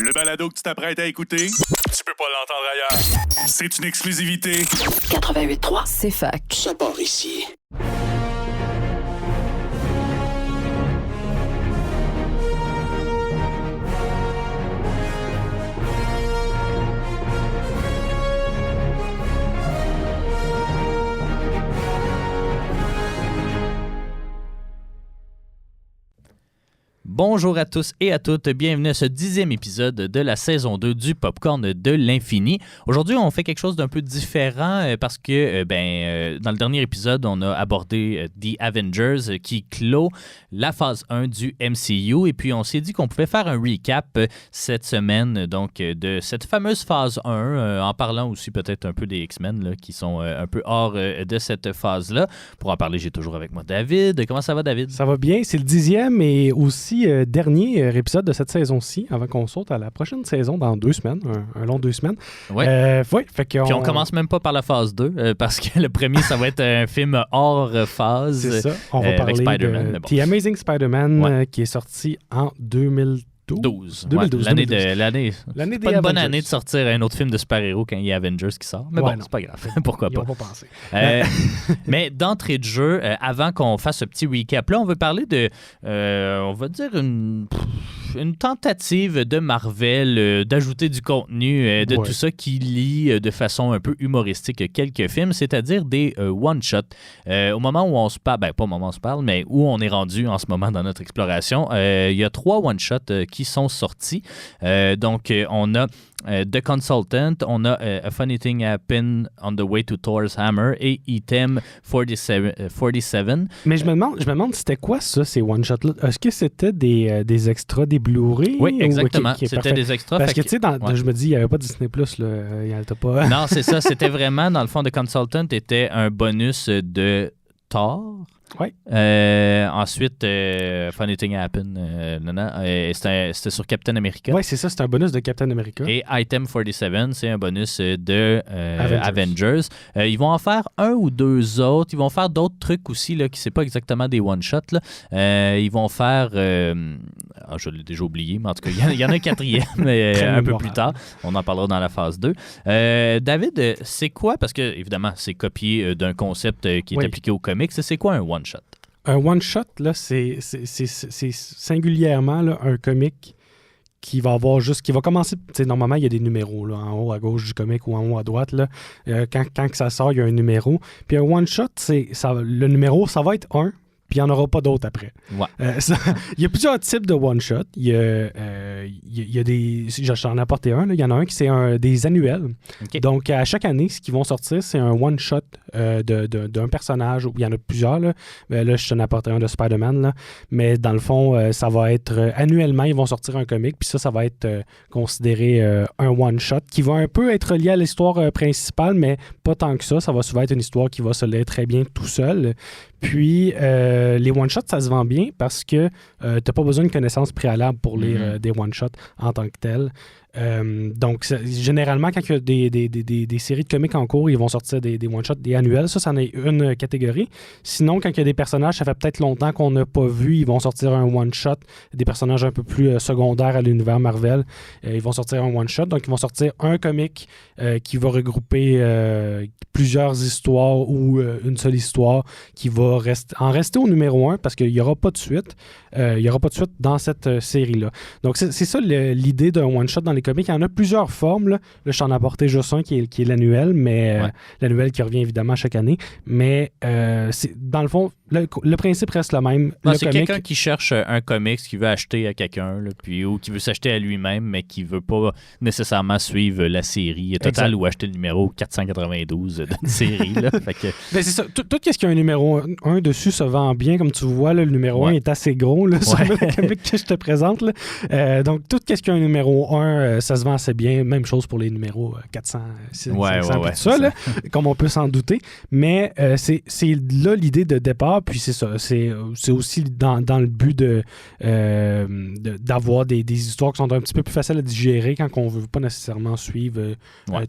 Le balado que tu t'apprêtes à écouter, tu peux pas l'entendre ailleurs. C'est une exclusivité. 88.3, c'est fac. Ça part ici. Bonjour à tous et à toutes, bienvenue à ce 10e épisode de la saison 2 du Popcorn de l'Infini. Aujourd'hui, on fait quelque chose d'un peu différent parce que dans le dernier épisode, on a abordé The Avengers qui clôt la phase 1 du MCU et puis on s'est dit qu'on pouvait faire un recap cette semaine donc de cette fameuse phase 1 en parlant aussi peut-être un peu des X-Men là, qui sont un peu hors de cette phase-là. Pour en parler, j'ai toujours avec moi David. Comment ça va, David? Ça va bien, c'est le 10e et aussi dernier épisode de cette saison-ci avant qu'on saute à la prochaine saison dans 2 semaines, un long 2 semaines. Ouais. Fait qu'on... Puis on commence même pas par la phase 2 parce que le premier, ça va être un film hors phase. C'est ça. On va parler de The Amazing Spider-Man qui est sorti en 2012. L'année des pas une bonne Avengers. année de sortir un autre film de super-héros quand il y a Avengers qui sort. Mais bon, c'est pas grave. Pourquoi pas. Ils vont pas penser. Mais d'entrée de jeu, avant qu'on fasse ce petit recap-là, on veut parler de, on va dire, une tentative de Marvel d'ajouter du contenu de tout ça qui lie de façon un peu humoristique quelques films, c'est-à-dire des one-shots. Au moment où on se parle, pas au moment où on se parle, mais où on est rendu en ce moment dans notre exploration, il y a 3 one-shots qui sont sortis. Donc, on a The Consultant, on a A Funny Thing Happened on the Way to Thor's Hammer et Item 47. Mais je me demande c'était quoi ça, ces one-shots-là? Est-ce que c'était des extras, des Blu-ray? Oui, exactement. Okay, c'était parfait. des extras. Parce que, tu sais, je me dis, il n'y avait pas Disney+, là. Il n'y avait pas... Non, c'est ça. C'était vraiment, dans le fond, The Consultant était un bonus de Thor. Oui. Ensuite, Funny Thing Happened, c'était sur Captain America. Oui, c'est ça, c'est un bonus de Captain America. Et Item 47, c'est un bonus de Avengers. Ils vont en faire un ou deux autres. Ils vont faire d'autres trucs aussi, là, qui ne sont pas exactement des one-shots. Ils vont faire... je l'ai déjà oublié, mais en tout cas, il y en a un quatrième un peu plus tard. On en parlera dans la phase 2. David, c'est quoi? Parce que, évidemment, c'est copié d'un concept qui est appliqué aux comics. C'est quoi un one-shot? Un one-shot, là, c'est singulièrement là, un comic qui va commencer, tu sais, normalement, il y a des numéros, là, en haut à gauche du comic ou en haut à droite, là. Quand que ça sort, il y a un numéro. Puis un one-shot, le numéro, ça va être 1, puis il n'y en aura pas d'autres après. Ouais. Il y a plusieurs types de one-shot. Il y a des... J'en ai apporté un. Là. Il y en a un qui c'est des annuels. Okay. Donc, à chaque année, ce qu'ils vont sortir, c'est un one-shot d'un personnage. Il y en a plusieurs. Là, je t'en ai apporté un de Spider-Man. Là. Mais dans le fond, ça va être... annuellement, ils vont sortir un comic. Puis ça va être considéré un one-shot qui va un peu être lié à l'histoire principale, mais pas tant que ça. Ça va souvent être une histoire qui va se lire très bien tout seul. Puis, les one-shots, ça se vend bien parce que tu n'as pas besoin de connaissances préalables pour lire des one-shots en tant que tels. Donc, généralement, quand il y a des séries de comics en cours, ils vont sortir des one-shots, des annuels. Ça, c'en est une catégorie. Sinon, quand il y a des personnages, ça fait peut-être longtemps qu'on n'a pas vu, ils vont sortir un one-shot. Des personnages un peu plus secondaires à l'univers Marvel, ils vont sortir un one-shot. Donc, ils vont sortir un comic qui va regrouper plusieurs histoires ou une seule histoire qui va rester au numéro 1 parce qu'il n'y aura pas de suite. Il n'y aura pas de suite dans cette série-là. Donc, c'est ça l'idée d'un one-shot dans les comics. Il y en a plusieurs formes. Là, je t'en ai apporté juste un qui est l'annuel, mais l'annuel qui revient évidemment chaque année. Mais dans le fond, le principe reste le même. C'est quelqu'un qui cherche un comics qui veut acheter à quelqu'un, là, ou qui veut s'acheter à lui-même, mais qui ne veut pas nécessairement suivre la série totale ou acheter le numéro 492 d'une série. Là. Fait que... c'est ça. Tout ce qui a un numéro 1 dessus se vend bien. Comme tu vois, là, le numéro 1 est assez gros là, sur le comic que je te présente. Là. Donc, tout ce qui a un numéro 1, ça se vend assez bien. Même chose pour les numéros 400, 500, tout ça, là, comme on peut s'en douter. Mais c'est là l'idée de départ. puis c'est ça. C'est aussi dans le but d'avoir des histoires qui sont un petit peu plus faciles à digérer quand on ne veut pas nécessairement suivre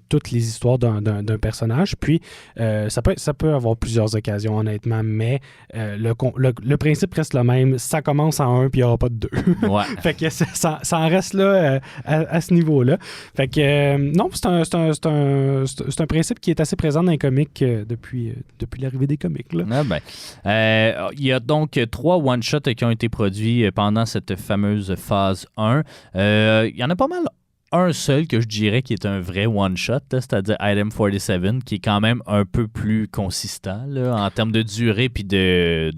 toutes les histoires d'un personnage. Puis, ça peut avoir plusieurs occasions, honnêtement, mais le principe reste le même. Ça commence en 1, puis il n'y aura pas de 2. Ouais. Fait que ça en reste là à ce niveau-là. Fait que, non, c'est un principe qui est assez présent dans les comics depuis l'arrivée des comics. Là. Ah ben. Il y a donc 3 one-shots qui ont été produits pendant cette fameuse phase 1. Il y en a pas mal. Un seul que je dirais qui est un vrai one-shot, c'est-à-dire Item 47, qui est quand même un peu plus consistant là, en termes de durée puis de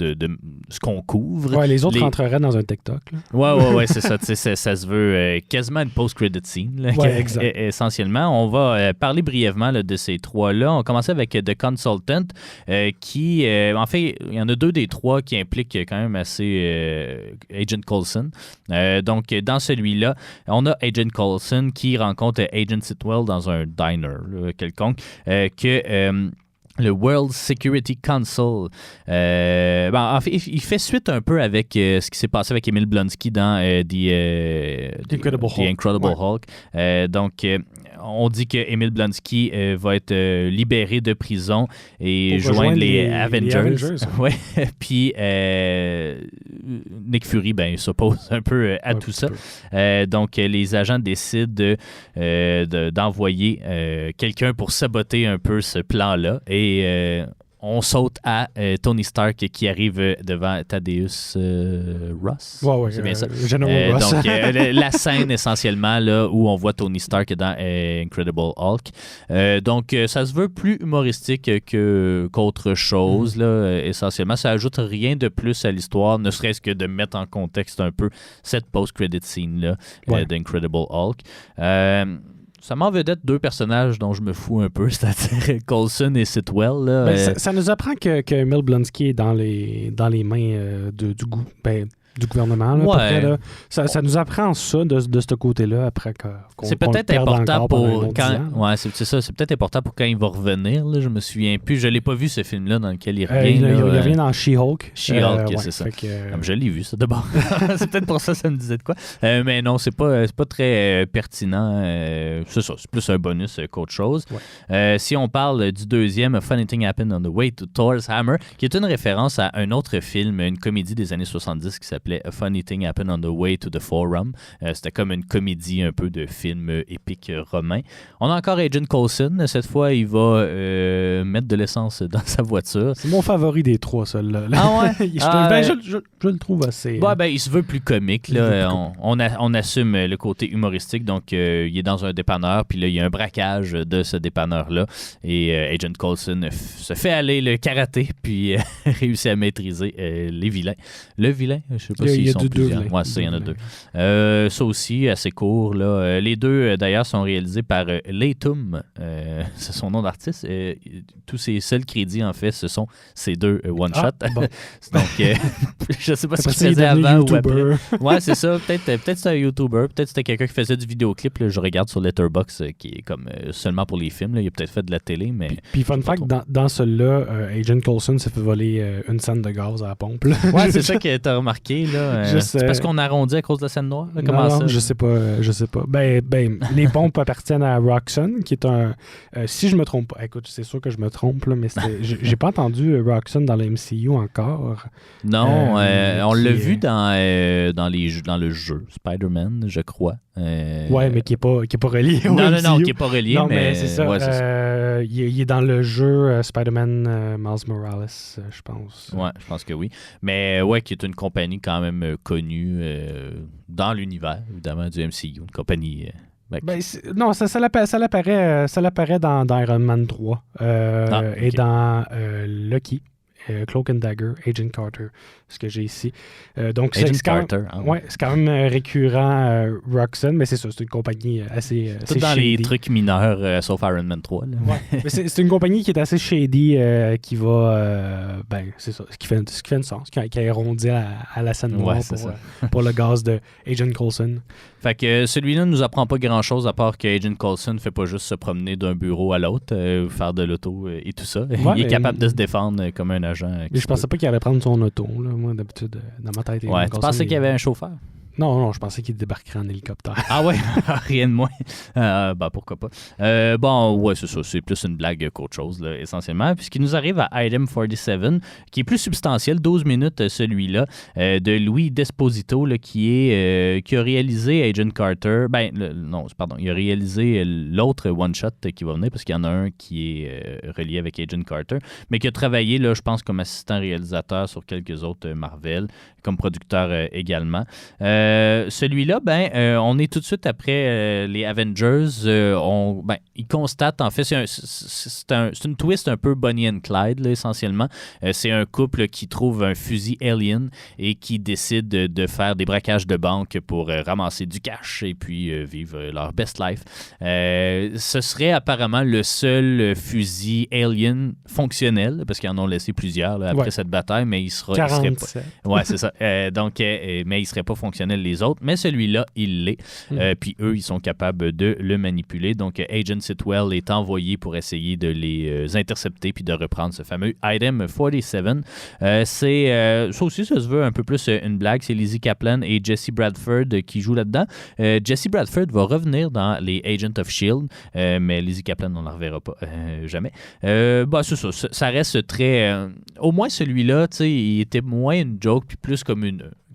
ce qu'on couvre. Ouais, les autres rentreraient dans un TikTok. Là. Ouais, c'est ça. Ça se veut quasiment une post-credit scene, là, essentiellement. On va parler brièvement là, de ces 3-là. On va commencer avec The Consultant, qui, en fait, il y en a 2 des 3 qui impliquent quand même assez Agent Coulson. Donc, dans celui-là, on a Agent Coulson qui rencontre Agent Sitwell dans un diner là, quelconque, le World Security Council. En fait, il fait suite un peu avec ce qui s'est passé avec Emil Blonsky dans The Incredible Hulk. Donc, on dit que Emil Blonsky va être libéré de prison et joindre les Avengers. Ouais. Puis Nick Fury s'oppose un peu à tout ça. Donc, les agents décident d'envoyer quelqu'un pour saboter un peu ce plan-là. Et on saute à Tony Stark qui arrive devant Thaddeus Ross. C'est bien ça. General Ross. Donc, la scène essentiellement là, où on voit Tony Stark dans Incredible Hulk. Donc, ça se veut plus humoristique qu'autre chose. Là, essentiellement, ça ajoute rien de plus à l'histoire, ne serait-ce que de mettre en contexte un peu cette post-credit scene-là d'Incredible Hulk. Ça m'en vedette 2 personnages dont je me fous un peu, c'est-à-dire Coulson et Sitwell. Là, ça nous apprend que Emil Blonsky est dans les mains du gouvernement. Là, à peu près, là. Ça nous apprend ça de ce côté-là après qu'on c'est peut-être important pour quand. Ouais, c'est ça. C'est peut-être important pour quand il va revenir. Là, je me souviens plus. Je l'ai pas vu ce film-là dans lequel il revient. Il revient dans She-Hulk. She-Hulk, c'est ça. Je l'ai vu, ça d'abord. C'est peut-être pour ça que ça me disait de quoi. Mais non, c'est pas très pertinent. C'est ça. C'est plus un bonus qu'autre chose. Ouais. Si on parle du deuxième, Funny Thing Happened on the Way to Thor's Hammer, qui est une référence à un autre film, une comédie des années 70 qui s'appelait A Funny Thing Happened on the Way to the Forum. C'était comme une comédie un peu de film épique romain. On a encore Agent Coulson. Cette fois, il va mettre de l'essence dans sa voiture. C'est mon favori des 3, celui-là. Ah ouais? Je le trouve assez... il se veut plus comique. Là. On assume le côté humoristique. Donc, il est dans un dépanneur, puis là, il y a un braquage de ce dépanneur-là. Et Agent Coulson se fait aller le karaté, puis réussit à maîtriser les vilains. Le vilain, je sais pas s'ils sont plusieurs. Il y en a 2. Ça aussi, assez court. Là. Les 2, d'ailleurs, sont réalisés par Leitum. C'est son nom d'artiste. Tous ses seuls crédits, en fait, ce sont ces 2 one-shots. Bon. Donc, je sais pas ce qu'il faisait avant ou après. Ouais, c'est ça. Peut-être c'était un YouTuber. Peut-être c'était quelqu'un qui faisait du vidéoclip. Là. Je regarde sur Letterboxd, qui est comme seulement pour les films. Là. Il a peut-être fait de la télé, mais... Puis fun fact, dans celui-là, Agent Coulson s'est fait voler une scène de gaz à la pompe. Là. Ouais, c'est ça que t'as remarqué. Là. C'est parce qu'on arrondit à cause de la scène noire? Là? Comment ça? Je sais pas. Les pompes appartiennent à Roxxon, qui est un... si je me trompe pas, écoute, c'est sûr que je me trompe, là, mais j'ai pas entendu Roxxon dans la MCU encore. Non, on l'a vu dans le jeu Spider-Man, je crois. Ouais, mais qui est pas relié au MCU. Non, qui est pas relié, mais c'est ça. Ouais, c'est ça. Il est dans le jeu Spider-Man Miles Morales, je pense. Ouais, je pense que oui. Mais qui est une compagnie quand même connue dans l'univers, évidemment, du MCU. Une compagnie... non, ça l'apparaît dans Iron Man 3 et dans Lucky. Cloak and Dagger, Agent Carter, ce que j'ai ici. Donc Agent Carter. C'est quand même récurrent Roxxon, mais c'est ça, c'est une compagnie assez tout dans shady. Les trucs mineurs, sauf Iron Man 3. Là. Ouais. Mais c'est une compagnie qui est assez shady, qui va... c'est ça, ce qui fait un sens, qui a arrondi à la scène noire pour le gaz de Agent Coulson. Fait que celui-là ne nous apprend pas grand-chose à part que Agent Coulson ne fait pas juste se promener d'un bureau à l'autre, faire de l'auto et tout ça. Il est capable de se défendre comme un agent agent. Mais je pensais pas qu'il allait prendre son auto. Là. Moi, d'habitude, dans ma tête... Ouais, tu pensais qu'il y avait un chauffeur? Non, je pensais qu'il débarquerait en hélicoptère. Ah ouais, rien de moins. Pourquoi pas. C'est ça. C'est plus une blague qu'autre chose, là, essentiellement. Puisqu'il nous arrive à Item 47, qui est plus substantiel, 12 minutes celui-là, de Louis Desposito, là, qui a réalisé Agent Carter. Il a réalisé l'autre one-shot qui va venir, parce qu'il y en a un qui est relié avec Agent Carter, mais qui a travaillé, là, je pense, comme assistant réalisateur sur quelques autres Marvel, comme producteur également. Celui-là, on est tout de suite après les Avengers. Il constate, en fait, c'est une twist un peu Bonnie and Clyde, là, essentiellement. C'est un couple qui trouve un fusil alien et qui décide de faire des braquages de banque pour ramasser du cash et puis vivre leur best life. Ce serait apparemment le seul fusil alien fonctionnel, parce qu'ils en ont laissé plusieurs là, après cette bataille, mais il serait pas... Ouais, c'est ça. Mais il ne serait pas fonctionnel les autres, mais celui-là, il l'est. Puis eux, ils sont capables de le manipuler. Donc, Agent Sitwell est envoyé pour essayer de les intercepter puis de reprendre ce fameux Item 47. Ça aussi, ça se veut un peu plus une blague. C'est Lizzie Kaplan et Jesse Bradford qui jouent là-dedans. Jesse Bradford va revenir dans les Agents of S.H.I.E.L.D., mais Lizzie Kaplan, on ne la reverra pas jamais. C'est ça. Ça reste très... au moins, celui-là, tu sais, il était moins une joke puis plus comme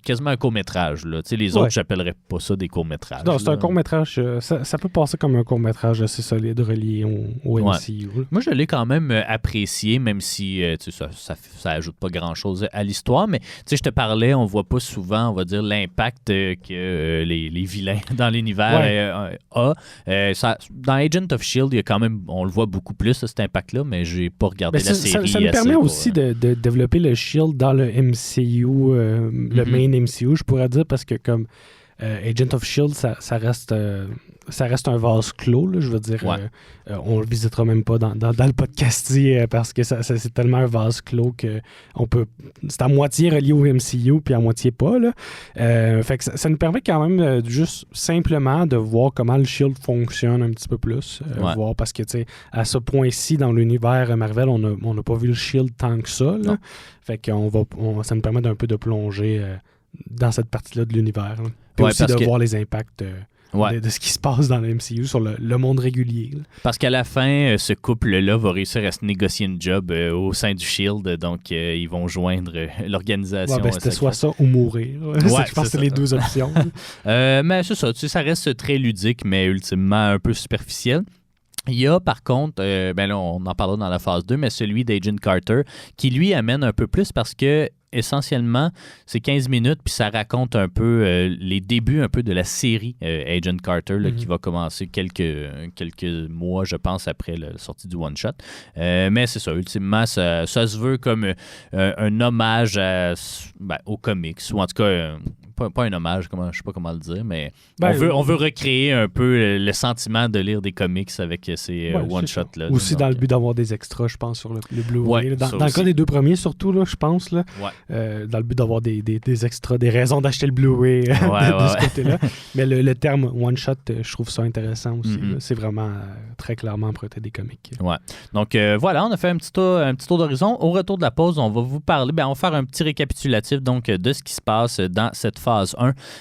quasiment un court-métrage. Là. Les autres, j'appellerais pas ça des courts-métrages. Non, c'est un court-métrage. Ça peut passer comme un court-métrage assez solide relié au MCU. Moi, je l'ai quand même apprécié, même si ça ajoute pas grand-chose à l'histoire. Mais je te parlais, on voit pas souvent, on va dire, l'impact que les vilains dans l'univers ont. Dans Agent of S.H.I.E.L.D., il y a quand même, on le voit beaucoup plus, cet impact-là, mais j'ai pas regardé la série. Ça nous permet aussi de développer le S.H.I.E.L.D. dans le MCU, le main MCU, je pourrais dire, parce que comme Agent of S.H.I.E.L.D., ça reste un vase clos, là, je veux dire. On le visitera même pas dans le podcast parce que c'est tellement un vase clos que c'est à moitié relié au MCU puis à moitié pas. Là. Fait que ça nous permet quand même juste simplement de voir comment le S.H.I.E.L.D. fonctionne un petit peu plus. Voir, parce que à ce point-ci, dans l'univers Marvel, on n'a pas vu le S.H.I.E.L.D. tant que ça. Là. Fait que ça nous permet d'un peu de plonger dans cette partie-là de l'univers. Là. Puis aussi de voir les impacts de ce qui se passe dans le MCU sur le monde régulier. Là. Parce qu'à la fin, ce couple-là va réussir à se négocier une job au sein du S.H.I.E.L.D., donc ils vont joindre l'organisation. C'était soit ça ou mourir. Je pense que c'est les deux options. Mais c'est ça, ça reste très ludique, mais ultimement un peu superficiel. Il y a par contre, là on en parlera dans la phase 2, mais celui d'Agent Carter, qui lui amène un peu plus parce que essentiellement, c'est 15 minutes, puis ça raconte un peu les débuts un peu de la série Agent Carter, là, qui va commencer quelques mois, je pense, après la sortie du one-shot. Mais c'est ça, ultimement, ça se veut comme un hommage aux comics, ou en tout cas... Pas un hommage, je ne sais pas comment le dire, mais on veut recréer un peu le sentiment de lire des comics avec ces one-shots-là. Aussi dans le but d'avoir des extras, je pense, sur le Blu-ray. Dans le cas des deux premiers, surtout, là, je pense, là, dans le but d'avoir des extras, des raisons d'acheter le Blu-ray de ce côté-là. Mais le terme one-shot, je trouve ça intéressant aussi. C'est vraiment très clairement emprunté des comics. Ouais. Donc voilà, on a fait un petit tour d'horizon. Au retour de la pause, on va vous parler, on va faire un petit récapitulatif donc, de ce qui se passe dans cette phase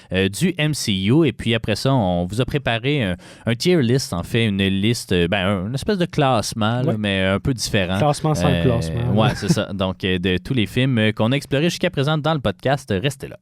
1 du MCU. Et puis après ça, on vous a préparé un tier list, en fait, une liste, une espèce de classement, là, mais un peu différent. Classement sans classement. Ouais, c'est ça. Donc, de tous les films qu'on a explorés jusqu'à présent dans le podcast, restez là.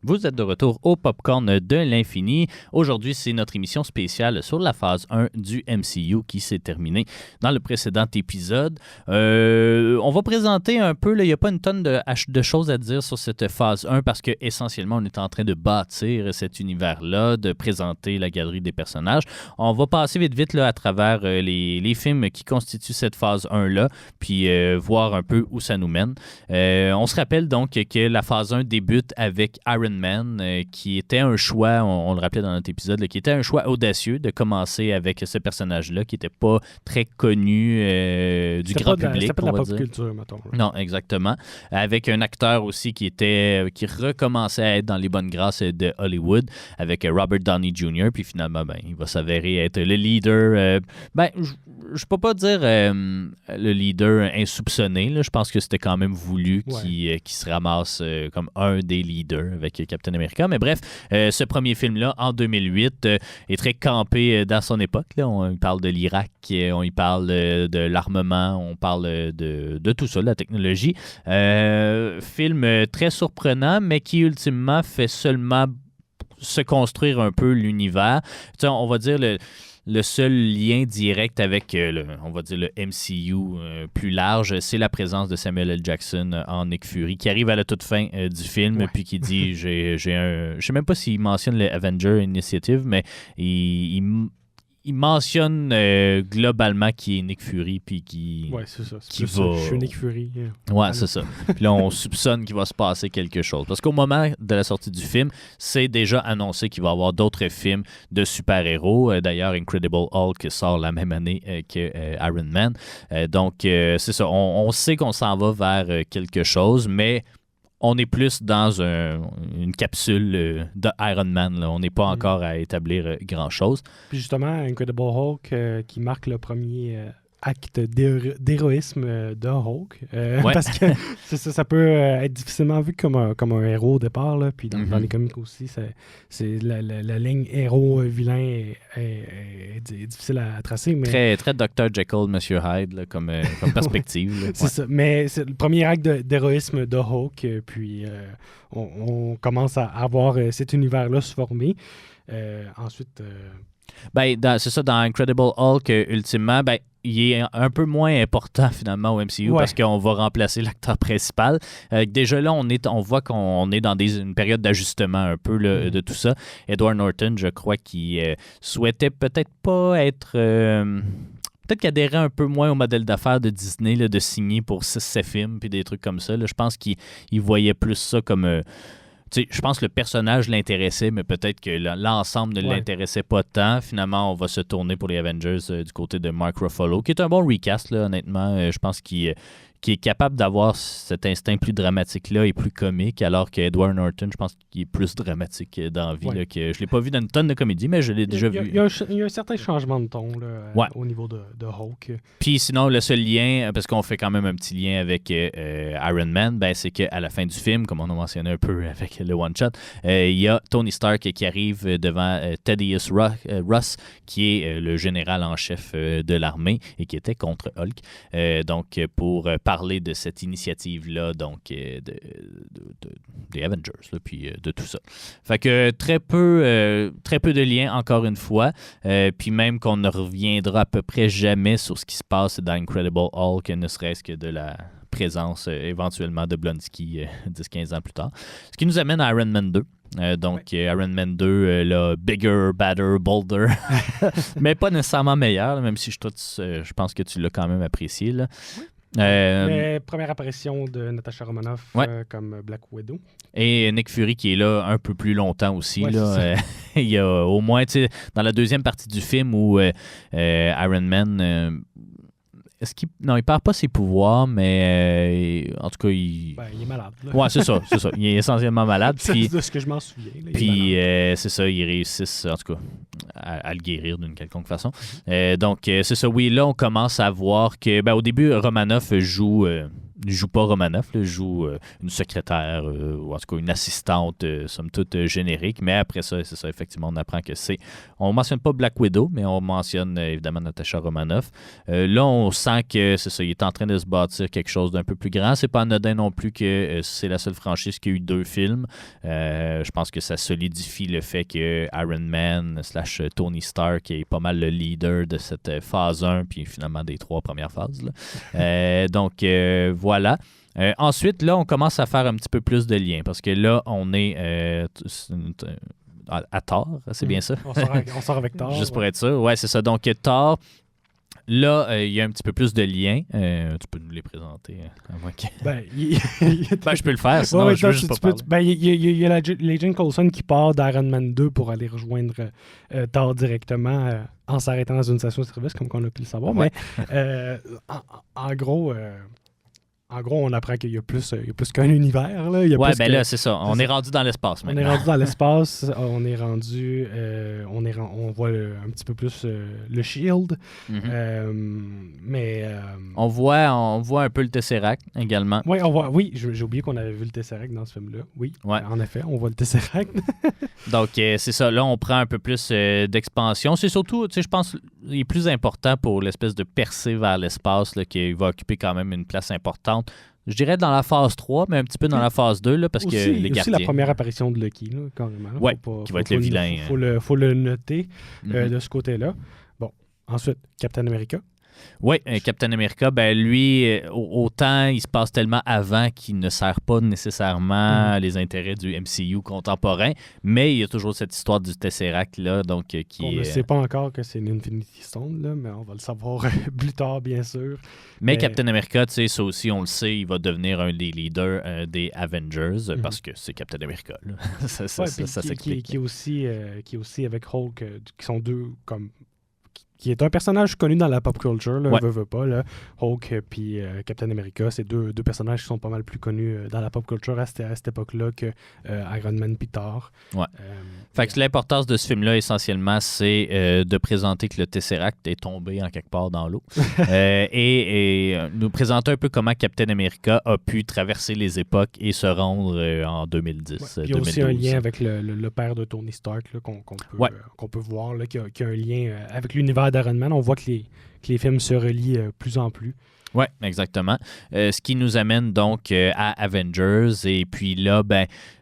Vous êtes de retour au Popcorn de l'Infini. Aujourd'hui, c'est notre émission spéciale sur la phase 1 du MCU qui s'est terminée dans le précédent épisode. On va présenter un peu, il n'y a pas une tonne de choses à dire sur cette phase 1 parce qu'essentiellement, on est en train de bâtir cet univers-là, de présenter la galerie des personnages. On va passer vite là, à travers les films qui constituent cette phase 1-là, puis voir un peu où ça nous mène. On se rappelle donc que la phase 1 débute avec Iron Man, qui était un choix, on le rappelait dans notre épisode, là, qui était un choix audacieux de commencer avec ce personnage-là, qui n'était pas très connu du grand public. C'était pas de la pop culture, mettons. Non, exactement. Avec un acteur aussi qui recommençait à être dans les bonnes grâces de Hollywood, avec Robert Downey Jr., puis finalement, il va s'avérer être le leader. Je peux pas dire le leader insoupçonné. Là. Je pense que c'était quand même voulu qu'il se ramasse comme un des leaders avec Captain America. Mais bref, ce premier film-là, en 2008, est très campé dans son époque. Là. On parle de l'Irak, on y parle de l'armement, on parle de tout ça, de la technologie. Film très surprenant, mais qui ultimement fait seulement se construire un peu l'univers. Tu sais, on va dire le seul lien direct avec on va dire le MCU plus large, c'est la présence de Samuel L. Jackson en Nick Fury, qui arrive à la toute fin du film, puis qui dit j'ai un... Je sais même pas s'il mentionne le Avenger Initiative, mais il mentionne globalement qui est Nick Fury, puis qui... Ouais, c'est ça. Qui va... Je suis Nick Fury. Ouais, c'est ça. Puis là, on soupçonne qu'il va se passer quelque chose. Parce qu'au moment de la sortie du film, c'est déjà annoncé qu'il va y avoir d'autres films de super-héros. D'ailleurs, Incredible Hulk sort la même année que Iron Man. Donc, c'est ça. On sait qu'on s'en va vers quelque chose, mais... On est plus dans une capsule de Iron Man. Là. On n'est pas encore à établir grand-chose. Puis justement, Incredible Hulk qui marque le premier acte d'héroïsme de Hulk. Parce que ça peut être difficilement vu comme un héros au départ. Là. Puis dans les comics aussi, c'est la ligne héros-vilain est difficile à tracer. Mais... Très Dr. Jekyll, Monsieur Hyde là, comme perspective. Là. C'est ça. Mais c'est le premier acte d'héroïsme de Hulk. Puis on commence à avoir cet univers-là se former. Ensuite... c'est ça, dans Incredible Hulk, ultimement, il est un peu moins important finalement au MCU parce qu'on va remplacer l'acteur principal. Déjà là, on voit qu'on est dans une période d'ajustement un peu là, de tout ça. Edward Norton, je crois qu'il souhaitait peut-être pas être... peut-être qu'il adhérait un peu moins au modèle d'affaires de Disney, là, de signer pour 6 films puis des trucs comme ça. Là. Je pense qu'il voyait plus ça comme... je pense que le personnage l'intéressait, mais peut-être que l'ensemble ne l'intéressait pas tant. Finalement, on va se tourner pour les Avengers du côté de Mark Ruffalo, qui est un bon recast, là, honnêtement. Je pense qu'il est capable d'avoir cet instinct plus dramatique-là et plus comique, alors que Edward Norton, je pense qu'il est plus dramatique dans la vie. Là, que je ne l'ai pas vu dans une tonne de comédie, mais je l'ai déjà vu. Il y a un certain changement de ton là, au niveau de Hulk. Puis sinon, le seul lien, parce qu'on fait quand même un petit lien avec Iron Man, c'est qu'à la fin du film, comme on a mentionné un peu avec le one-shot, il y a Tony Stark qui arrive devant Thaddeus Ross, qui est le général en chef de l'armée et qui était contre Hulk. Donc, pour parler de cette initiative-là, donc des Avengers, là, puis de tout ça. Fait que très peu de liens, encore une fois, puis même qu'on ne reviendra à peu près jamais sur ce qui se passe dans Incredible Hulk, ne serait-ce que de la présence éventuellement de Blonsky 10-15 ans plus tard. Ce qui nous amène à Iron Man 2. Iron Man 2, là, bigger, badder, bolder, mais pas nécessairement meilleur, même si je pense que tu l'as quand même apprécié. Là. Mais première apparition de Natasha Romanoff comme Black Widow. Et Nick Fury qui est là un peu plus longtemps aussi. Ouais, là. Il y a au moins, dans la deuxième partie du film où Iron Man... il perd pas ses pouvoirs, mais en tout cas, il est malade. Là. Ouais, c'est ça. Il est essentiellement malade. C'est de ce que je m'en souviens. Là, puis c'est ça, ils réussissent en tout cas à le guérir d'une quelconque façon. Donc, c'est ça. Oui, là, on commence à voir que, au début, Romanoff joue pas Romanoff, il joue une secrétaire ou en tout cas une assistante, somme toute générique. Mais après ça, c'est ça, effectivement, on apprend que c'est... On mentionne pas Black Widow, mais on mentionne évidemment Natasha Romanoff. Là, on sent que c'est ça, il est en train de se bâtir quelque chose d'un peu plus grand. C'est pas anodin non plus que c'est la seule franchise qui a eu 2 films. Je pense que ça solidifie le fait que Iron Man / Tony Stark est pas mal le leader de cette phase 1, puis finalement des 3 premières phases. Là. Donc, voilà. Ensuite, là, on commence à faire un petit peu plus de liens parce que là, on est à Thor, c'est bien ça? On sort avec Thor. Juste pour être sûr. Ouais, c'est ça. Donc, Thor, Là, il y a un petit peu plus de liens. Tu peux nous les présenter, à moins que... je peux le faire, sinon je veux juste pas parler. Il y a l'agent Coulson qui part d'Iron Man 2 pour aller rejoindre Thor directement en s'arrêtant dans une station de service, comme on a pu le savoir. Ouais. Mais en gros, on apprend qu'il y a plus qu'un univers. Là. Là, c'est ça. On est rendu dans l'espace maintenant. On est rendu dans l'espace. On voit un petit peu plus le Shield. Mais... On voit un peu le Tesseract également. Oui, j'ai oublié qu'on avait vu le Tesseract dans ce film-là. Oui, en effet, on voit le Tesseract. Donc, c'est ça. Là, on prend un peu plus d'expansion. C'est surtout, je pense, il est plus important pour l'espèce de percée vers l'espace là, qui va occuper quand même une place importante. Je dirais dans la phase 3, mais un petit peu dans la phase 2, là, parce que les gardiens... aussi la première apparition de Loki, là, carrément. Oui, qui va être le vilain. Il faut le noter de ce côté-là. Bon, ensuite, Captain America. Oui, Captain America, lui, autant il se passe tellement avant qu'il ne sert pas nécessairement les intérêts du MCU contemporain, mais il y a toujours cette histoire du Tesseract là, donc qui on ne sait pas encore que c'est une Infinity Stone, là, mais on va le savoir plus tard, bien sûr. Mais Captain America, tu sais, ça aussi, on le sait, il va devenir un des leaders des Avengers parce que c'est Captain America. Là. ça s'explique. Qui est aussi avec Hulk, qui sont deux comme... qui est un personnage connu dans la pop culture, là, veut pas, là. Hulk puis Captain America, c'est deux personnages qui sont pas mal plus connus dans la pop culture à cette époque-là que Iron Man puis Thor. Ouais. Fait que l'importance de ce film-là, essentiellement, c'est de présenter que le Tesseract est tombé en quelque part dans l'eau et nous présenter un peu comment Captain America a pu traverser les époques et se rendre en 2010. Il y a aussi un lien avec le père de Tony Stark là, qu'on peut voir, là, qui a un lien avec l'univers d'Iron Man. On voit que les films se relient plus en plus. Oui, exactement. Ce qui nous amène donc à Avengers. Et puis là,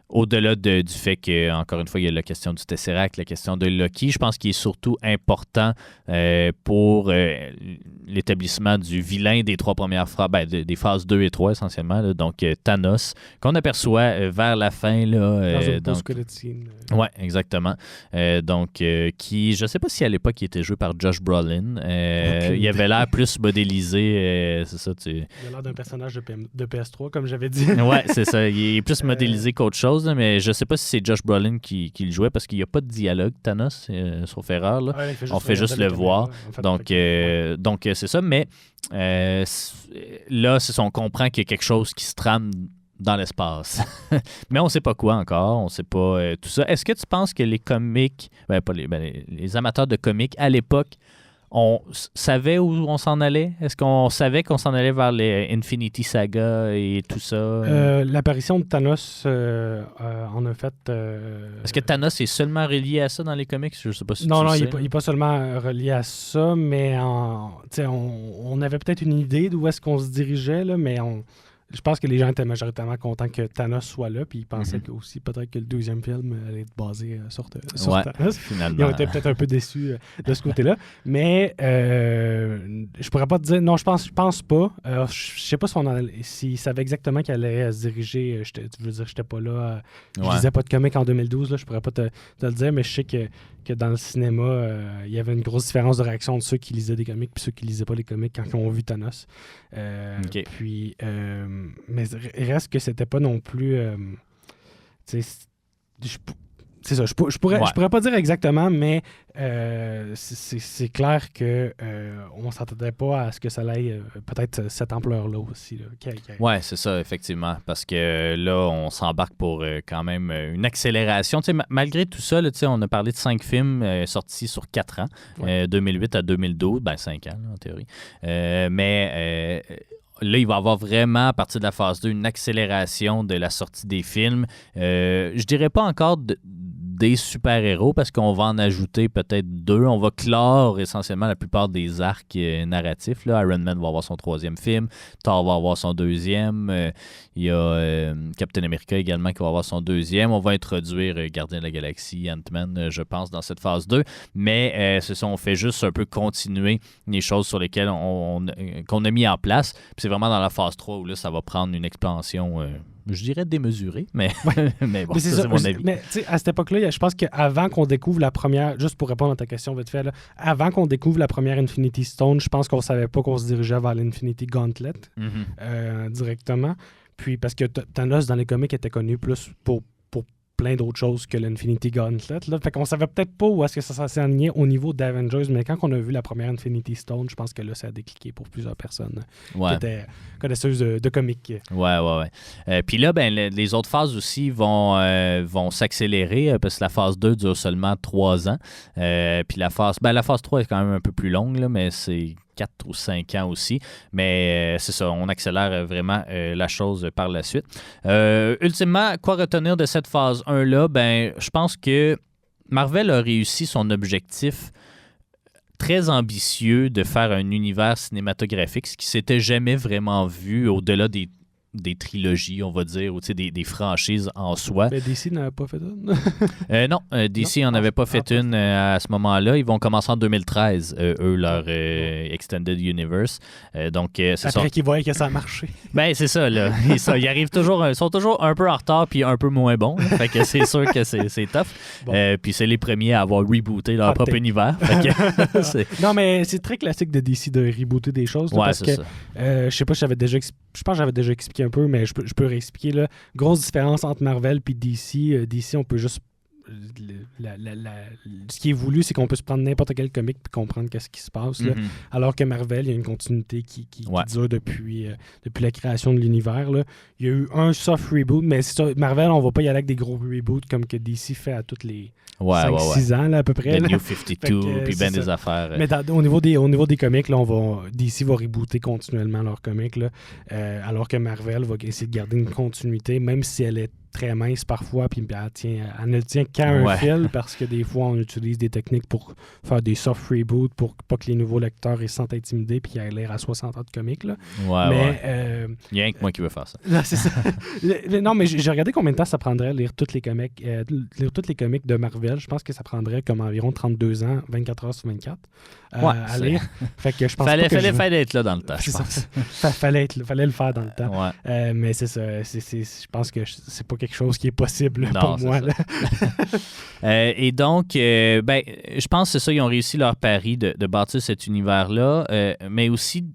au-delà du fait que, encore une fois, il y a la question du Tesseract, la question de Loki, je pense qu'il est surtout important pour l'établissement du vilain des trois premières phases, des phases 2 et 3 essentiellement, là, donc Thanos, qu'on aperçoit vers la fin. Dans une post-credit scene. Oui, exactement. Qui, je ne sais pas si à l'époque il était joué par Josh Brolin. Il avait l'air plus modélisé. C'est ça, il a l'air d'un personnage de PS3, comme j'avais dit. Oui, c'est ça. Il est plus modélisé qu'autre chose. Mais je sais pas si c'est Josh Brolin qui le jouait parce qu'il n'y a pas de dialogue, Thanos, sauf erreur. Là. On fait juste le voir. Donc, c'est ça. Mais là, on comprend qu'il y a quelque chose qui se trame dans l'espace. Mais on ne sait pas quoi encore. On ne sait pas tout ça. Est-ce que tu penses que les comiques, les amateurs de comiques à l'époque, on savait où on s'en allait? Est-ce qu'on savait qu'on s'en allait vers les Infinity Saga et tout ça? L'apparition de Thanos en a fait... Est-ce que Thanos est seulement relié à ça dans les comics? Je sais pas si non, il n'est pas seulement relié à ça, mais on avait peut-être une idée d'où est-ce qu'on se dirigeait, là, mais je pense que les gens étaient majoritairement contents que Thanos soit là, puis ils pensaient que aussi peut-être que le deuxième film allait être basé sur Thanos. Finalement. Ils ont été peut-être un peu déçus de ce côté-là. Mais je pourrais pas te dire... Non, je pense pas. Je sais pas s'ils savaient exactement qu'il allait se diriger. Je veux dire, j'étais pas là. Je lisais pas de comics en 2012. Là, je pourrais pas te le dire, mais je sais que dans le cinéma, il y avait une grosse différence de réaction de ceux qui lisaient des comics et ceux qui lisaient pas les comics quand ils ont vu Thanos. Puis... mais il reste que c'était pas non plus... c'est ça, je pourrais pas dire exactement, mais c'est clair que on s'attendait pas à ce que ça aille peut-être cette ampleur-là aussi. Oui, c'est ça, effectivement, parce que là, on s'embarque pour quand même une accélération. Malgré tout ça, là, on a parlé de 5 films sortis sur 4 ans, 2008 à 2012, 5 ans là, en théorie. Mais... là, il va y avoir vraiment, à partir de la phase 2, une accélération de la sortie des films. Je dirais pas encore des super-héros, parce qu'on va en ajouter peut-être 2. On va clore essentiellement la plupart des arcs narratifs. Là. Iron Man va avoir son 3e film. Thor va avoir son 2e. Il y a Captain America également qui va avoir son 2e. On va introduire Gardien de la Galaxie, Ant-Man, je pense, dans cette phase 2. Mais c'est ça, on fait juste un peu continuer les choses sur lesquelles qu'on a mis en place. Puis c'est vraiment dans la phase 3 où là, ça va prendre une expansion je dirais démesuré, mais, mais bon, Mais ça, c'est mon avis. Mais tu sais, à cette époque-là, je pense qu'avant qu'on découvre la première, juste pour répondre à ta question vite fait, là, avant qu'on découvre la première Infinity Stone, je pense qu'on savait pas qu'on se dirigeait vers l'Infinity Gauntlet directement. Puis parce que Thanos dans les comics était connu plus pour plein d'autres choses que l'Infinity Gauntlet. Là. Fait qu'on savait peut-être pas où est-ce que ça s'est aligné au niveau d'Avengers, mais quand on a vu la première Infinity Stone, je pense que là, ça a décliqué pour plusieurs personnes qui étaient connaisseuses de comics. Ouais. Puis là, ben, les autres phases aussi vont s'accélérer parce que la phase 2 dure seulement 3 ans. Puis la phase 3 est quand même un peu plus longue, là, mais c'est 4 ou 5 ans aussi. Mais c'est ça, on accélère vraiment la chose par la suite. Ultimement, quoi retenir de cette phase 1-là? Ben, je pense que Marvel a réussi son objectif très ambitieux de faire un univers cinématographique, ce qui s'était jamais vraiment vu au-delà des trilogies, on va dire, ou des franchises en soi. Mais DC n'avait pas fait une. Non, DC n'en avait pas fait une à ce moment-là. Ils vont commencer en 2013, eux, leur Extended Universe. Donc, c'est après qu'ils voient que ça a marché. Ben, c'est ça, là. Ils sont toujours un peu en retard puis un peu moins bons. Fait que c'est sûr que c'est tough. Bon. Puis c'est les premiers à avoir rebooté leur propre univers. Fait que, non, mais c'est très classique de DC de rebooter des choses. Là, ouais, parce c'est que, ça. je sais pas, je pense que j'avais déjà expliqué un peu, mais je peux réexpliquer. Là. Grosse différence entre Marvel et DC. DC, on peut juste... ce qui est voulu, c'est qu'on peut se prendre n'importe quel comic et comprendre qu'est-ce qui se passe. Là. Alors que Marvel, il y a une continuité qui dure depuis la création de l'univers. Là. Il y a eu un soft reboot, mais c'est ça, Marvel, on va pas y aller avec des gros reboots comme que DC fait à toutes les 5-6 ans là, à peu près. Le New 52, puis ben des affaires. Mais au niveau des comics, là, DC va rebooter continuellement leurs comics, là, alors que Marvel va essayer de garder une continuité, même si elle est très mince parfois, puis elle ne tient qu'à un fil, parce que des fois, on utilise des techniques pour faire des soft reboots pour pas que les nouveaux lecteurs ils se sentent intimidés puis qu'ils aient l'air à 60 ans de comics. Là. Il y a rien que moi qui veut faire ça. Là, c'est ça. Non, mais j'ai regardé combien de temps ça prendrait lire tous les comics de Marvel. Je pense que ça prendrait comme environ 32 ans, 24 heures sur 24 à lire. Fait que je pense fallait être là dans le temps, je pense. fallait le faire dans le temps. Mais c'est ça. Je pense que c'est pas quelque chose qui est possible pour moi. Et donc, je pense que c'est ça, ils ont réussi leur pari de bâtir cet univers-là, mais aussi,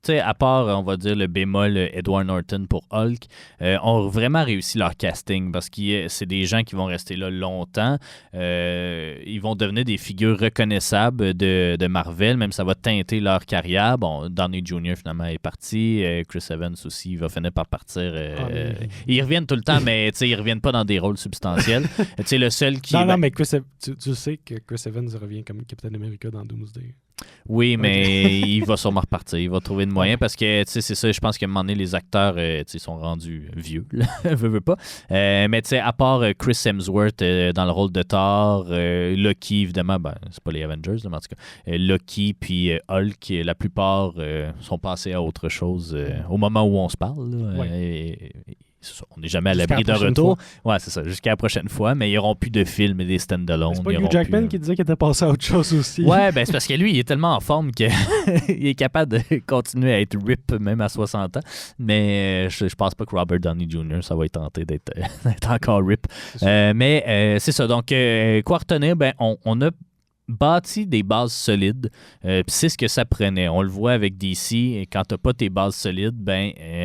tu sais, à part, on va dire, le bémol Edward Norton pour Hulk, ont vraiment réussi leur casting parce que c'est des gens qui vont rester là longtemps. Ils vont devenir des figures reconnaissables de Marvel, même ça va teinter leur carrière. Bon, Downey Jr. finalement est parti. Chris Evans aussi va finir par partir. Ils reviennent tout le temps, mais ils reviennent pas dans des rôles substantiels. Le seul qui... Non, mais tu sais que Chris Evans revient comme Captain America dans Doomsday. Oui, mais il va sûrement repartir. Il va trouver de moyens parce que, c'est ça, je pense qu'à un moment donné, les acteurs, sont rendus vieux. Veux pas. Mais, à part Chris Hemsworth dans le rôle de Thor, Loki, évidemment, c'est pas les Avengers, mais en tout cas, Loki puis Hulk, la plupart sont passés à autre chose au moment où on se parle. On n'est jamais à l'abri d'un retour. Ouais, c'est ça, jusqu'à la prochaine fois, mais ils n'auront plus de films et des stand-alone. C'est pas Hugh Jackman qui disait qu'il était passé à autre chose aussi. Ouais, c'est parce que lui, il est tellement en forme qu'il est capable de continuer à être rip même à 60 ans. Mais je pense pas que Robert Downey Jr., ça va être tenté d'être encore rip. Mais c'est ça. Donc, quoi retenir? On a bâti des bases solides, puis c'est ce que ça prenait. On le voit avec DC, et quand t'as pas tes bases solides,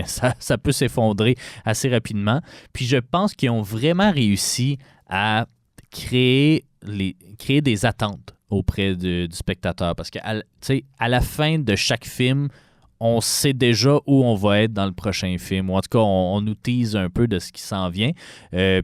ça peut s'effondrer assez rapidement. Puis je pense qu'ils ont vraiment réussi à créer des attentes auprès du spectateur, parce qu'à la fin de chaque film, on sait déjà où on va être dans le prochain film. Ou en tout cas, on nous tease un peu de ce qui s'en vient.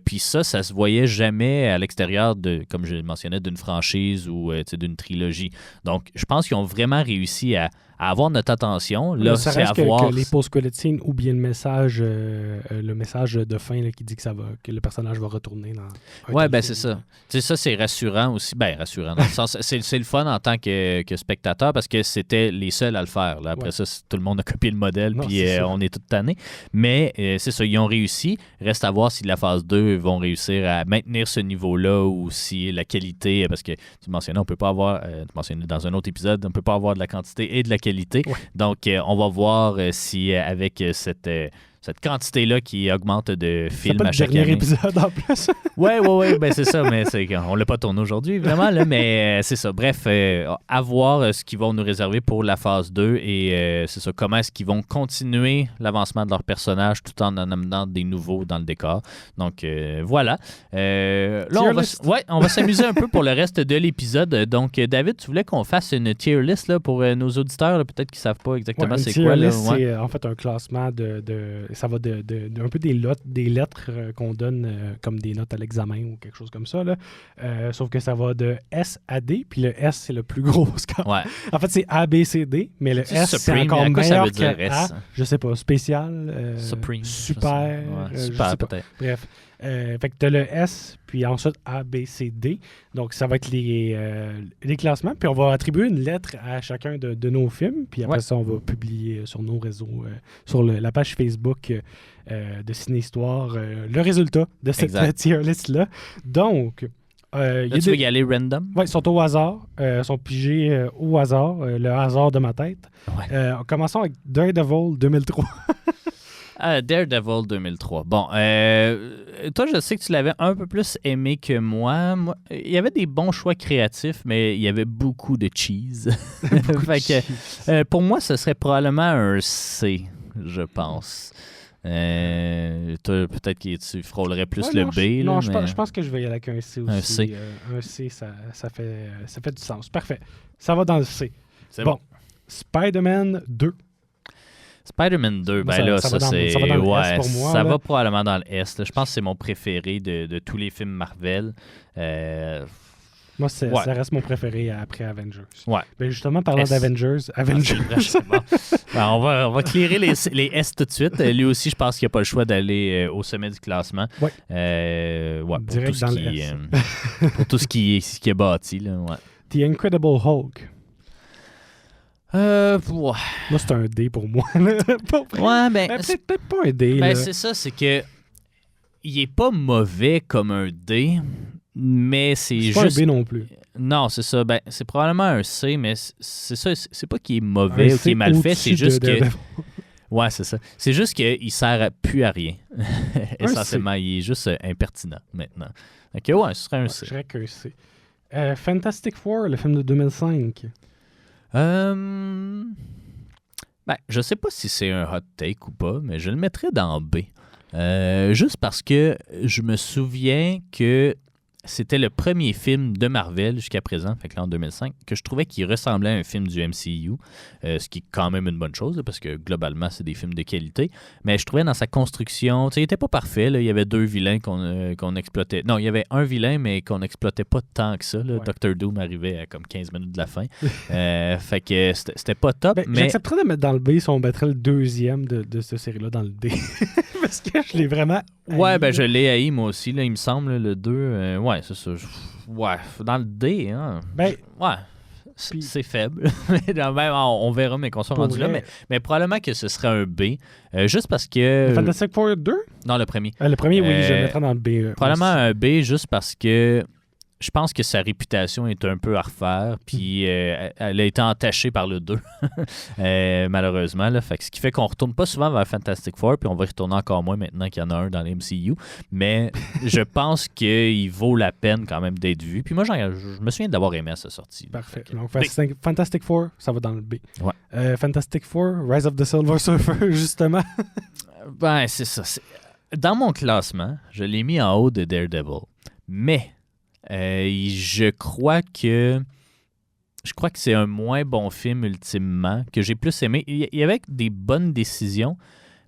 Puis ça se voyait jamais à l'extérieur, comme je le mentionnais, d'une franchise ou d'une trilogie. Donc, je pense qu'ils ont vraiment réussi à avoir notre attention. Là, ça reste que les post-credit scenes ou bien le message de fin là, qui dit que le personnage va retourner dans c'est ça. Ça, c'est rassurant aussi. Rassurant. Dans le sens, c'est le fun en tant que spectateur parce que c'était les seuls à le faire. Là. Après ça, tout le monde a copié le modèle puis on est tout tanné. Mais c'est ça, ils ont réussi. Reste à voir si la phase 2 vont réussir à maintenir ce niveau-là ou si la qualité, parce que tu mentionnais, on peut pas avoir, tu mentionnais dans un autre épisode, on peut pas avoir de la quantité et de la qualité. Ouais. Donc, on va voir si avec cette quantité-là qui augmente de C'est films pas à le chaque dernier année. épisode en plus. Ouais, ben c'est ça, mais on l'a pas tourné aujourd'hui, évidemment, là, mais c'est ça. Bref, à voir ce qu'ils vont nous réserver pour la phase 2 et c'est ça, comment est-ce qu'ils vont continuer l'avancement de leur personnage tout en amenant des nouveaux dans le décor. Donc, voilà. Là, on va s'amuser un peu pour le reste de l'épisode. Donc, David, tu voulais qu'on fasse une tier list là, pour nos auditeurs, là, peut-être qu'ils savent pas exactement c'est quoi. Là, c'est en fait un classement ça va un peu des lettres qu'on donne comme des notes à l'examen ou quelque chose comme ça. Là. Sauf que ça va de S à D, puis le S, c'est le plus gros score. Ouais. En fait, c'est A, B, C, D, mais le S, c'est Supreme, encore meilleur que dire A. S? Je sais pas, spécial, Supreme. super, Ouais, je super sais pas. peut-être. Bref. Fait que tu as le S, puis ensuite A, B, C, D. Donc, ça va être les classements. Puis, on va attribuer une lettre à chacun de nos films. Puis après ça, on va publier sur nos réseaux, sur la page Facebook de Ciné-Histoire, le résultat de cette tier list-là. Donc, là, tu veux y aller random? Oui, ils sont au hasard. Ils sont pigés au hasard, le hasard de ma tête. Ouais. Commençons avec Daredevil 2003. Daredevil 2003. Bon, toi, je sais que tu l'avais un peu plus aimé que moi. Il y avait des bons choix créatifs, mais il y avait beaucoup de cheese. Fait que, pour moi, ce serait probablement un C, je pense. Toi, peut-être que tu frôlerais plus le B. Non, là, je pense que je vais y aller avec un C aussi. Un C. Un C, ça fait du sens. Parfait. Ça va dans le C. C'est bon. Spider-Man 2. Spider-Man 2, Moi, ben là, ça va dans le S pour moi. Ça là. va probablement dans le S. Là. Je pense que c'est mon préféré de tous les films Marvel. Moi, ça reste mon préféré après Avengers. Ouais. Ben justement, parlant d'Avengers, C'est bon. Ben, on va clearer les S tout de suite. Lui aussi, je pense qu'il n'a pas le choix d'aller au sommet du classement. Ouais. Pour direct tout dans ce le qui, S. pour tout ce qui est bâti. Là, ouais. The Incredible Hulk. Ouais. Moi, c'est un D pour moi. Ouais, ben, peut-être pas un D. ben là. c'est ça, c'est que il est pas mauvais comme un D, mais c'est C'est juste... pas un B non plus. Non, c'est ça. Ben, c'est probablement un C, mais c'est ça. C'est pas qu'il est mauvais Un ou qu'il est mal fait, c'est au-dessus juste de que... Daredevil. Ouais, c'est ça. C'est juste qu'il sert plus à rien. Essentiellement, C. il est juste impertinent maintenant. Ok, ouais, ce serait un C. Je dirais qu'un C. Fantastic Four, le film de 2005. Ben, je sais pas si c'est un hot take ou pas, mais je le mettrais dans B. Juste parce que je me souviens que c'était le premier film de Marvel jusqu'à présent, fait que là en 2005, que je trouvais qu'il ressemblait à un film du MCU, ce qui est quand même une bonne chose, là, parce que globalement, c'est des films de qualité. Mais je trouvais dans sa construction, tu sais, il était pas parfait. Là, il y avait deux vilains qu'on exploitait. Non, il y avait un vilain, mais qu'on n'exploitait pas tant que ça. Là. Ouais. Dr. Doom arrivait à comme 15 minutes de la fin. Fait que c'était pas top, Ben, mais... J'accepterais de mettre dans le B si on mettrait le deuxième de cette série-là dans le D. Parce que je l'ai vraiment Ouais, haï, ben là. je l'ai haï moi aussi, là, il me semble, là, le 2. Ouais, c'est ça. Ouais, dans le D, hein. Ben, Ouais, Puis- c'est faible. Mais non, ben, on verra, mais qu'on soit pour rendu là. vrai, Mais probablement que ce serait un B. Juste parce que... Fantastic Four 2? Non, le premier. Le premier, oui, je le Euh, mettrais dans le B. Probablement aussi. un B juste parce que je pense que sa réputation est un peu à refaire, puis elle a été entachée par le 2, malheureusement. Là. Fait que ce qui fait qu'on ne retourne pas souvent vers Fantastic Four, puis on va y retourner encore moins maintenant qu'il y en a un dans les MCU. Mais je pense qu'il vaut la peine quand même d'être vu. Puis moi, je me souviens d'avoir aimé à sa sortie. Parfait. Fait que Donc, B. Fantastic Four, ça va dans le B. Ouais. Fantastic Four, Rise of the Silver Surfer, justement. Ben, c'est ça. Dans mon classement, je l'ai mis en haut de Daredevil. Mais je crois que c'est un moins bon film ultimement, que j'ai plus aimé. Il y avait des bonnes décisions,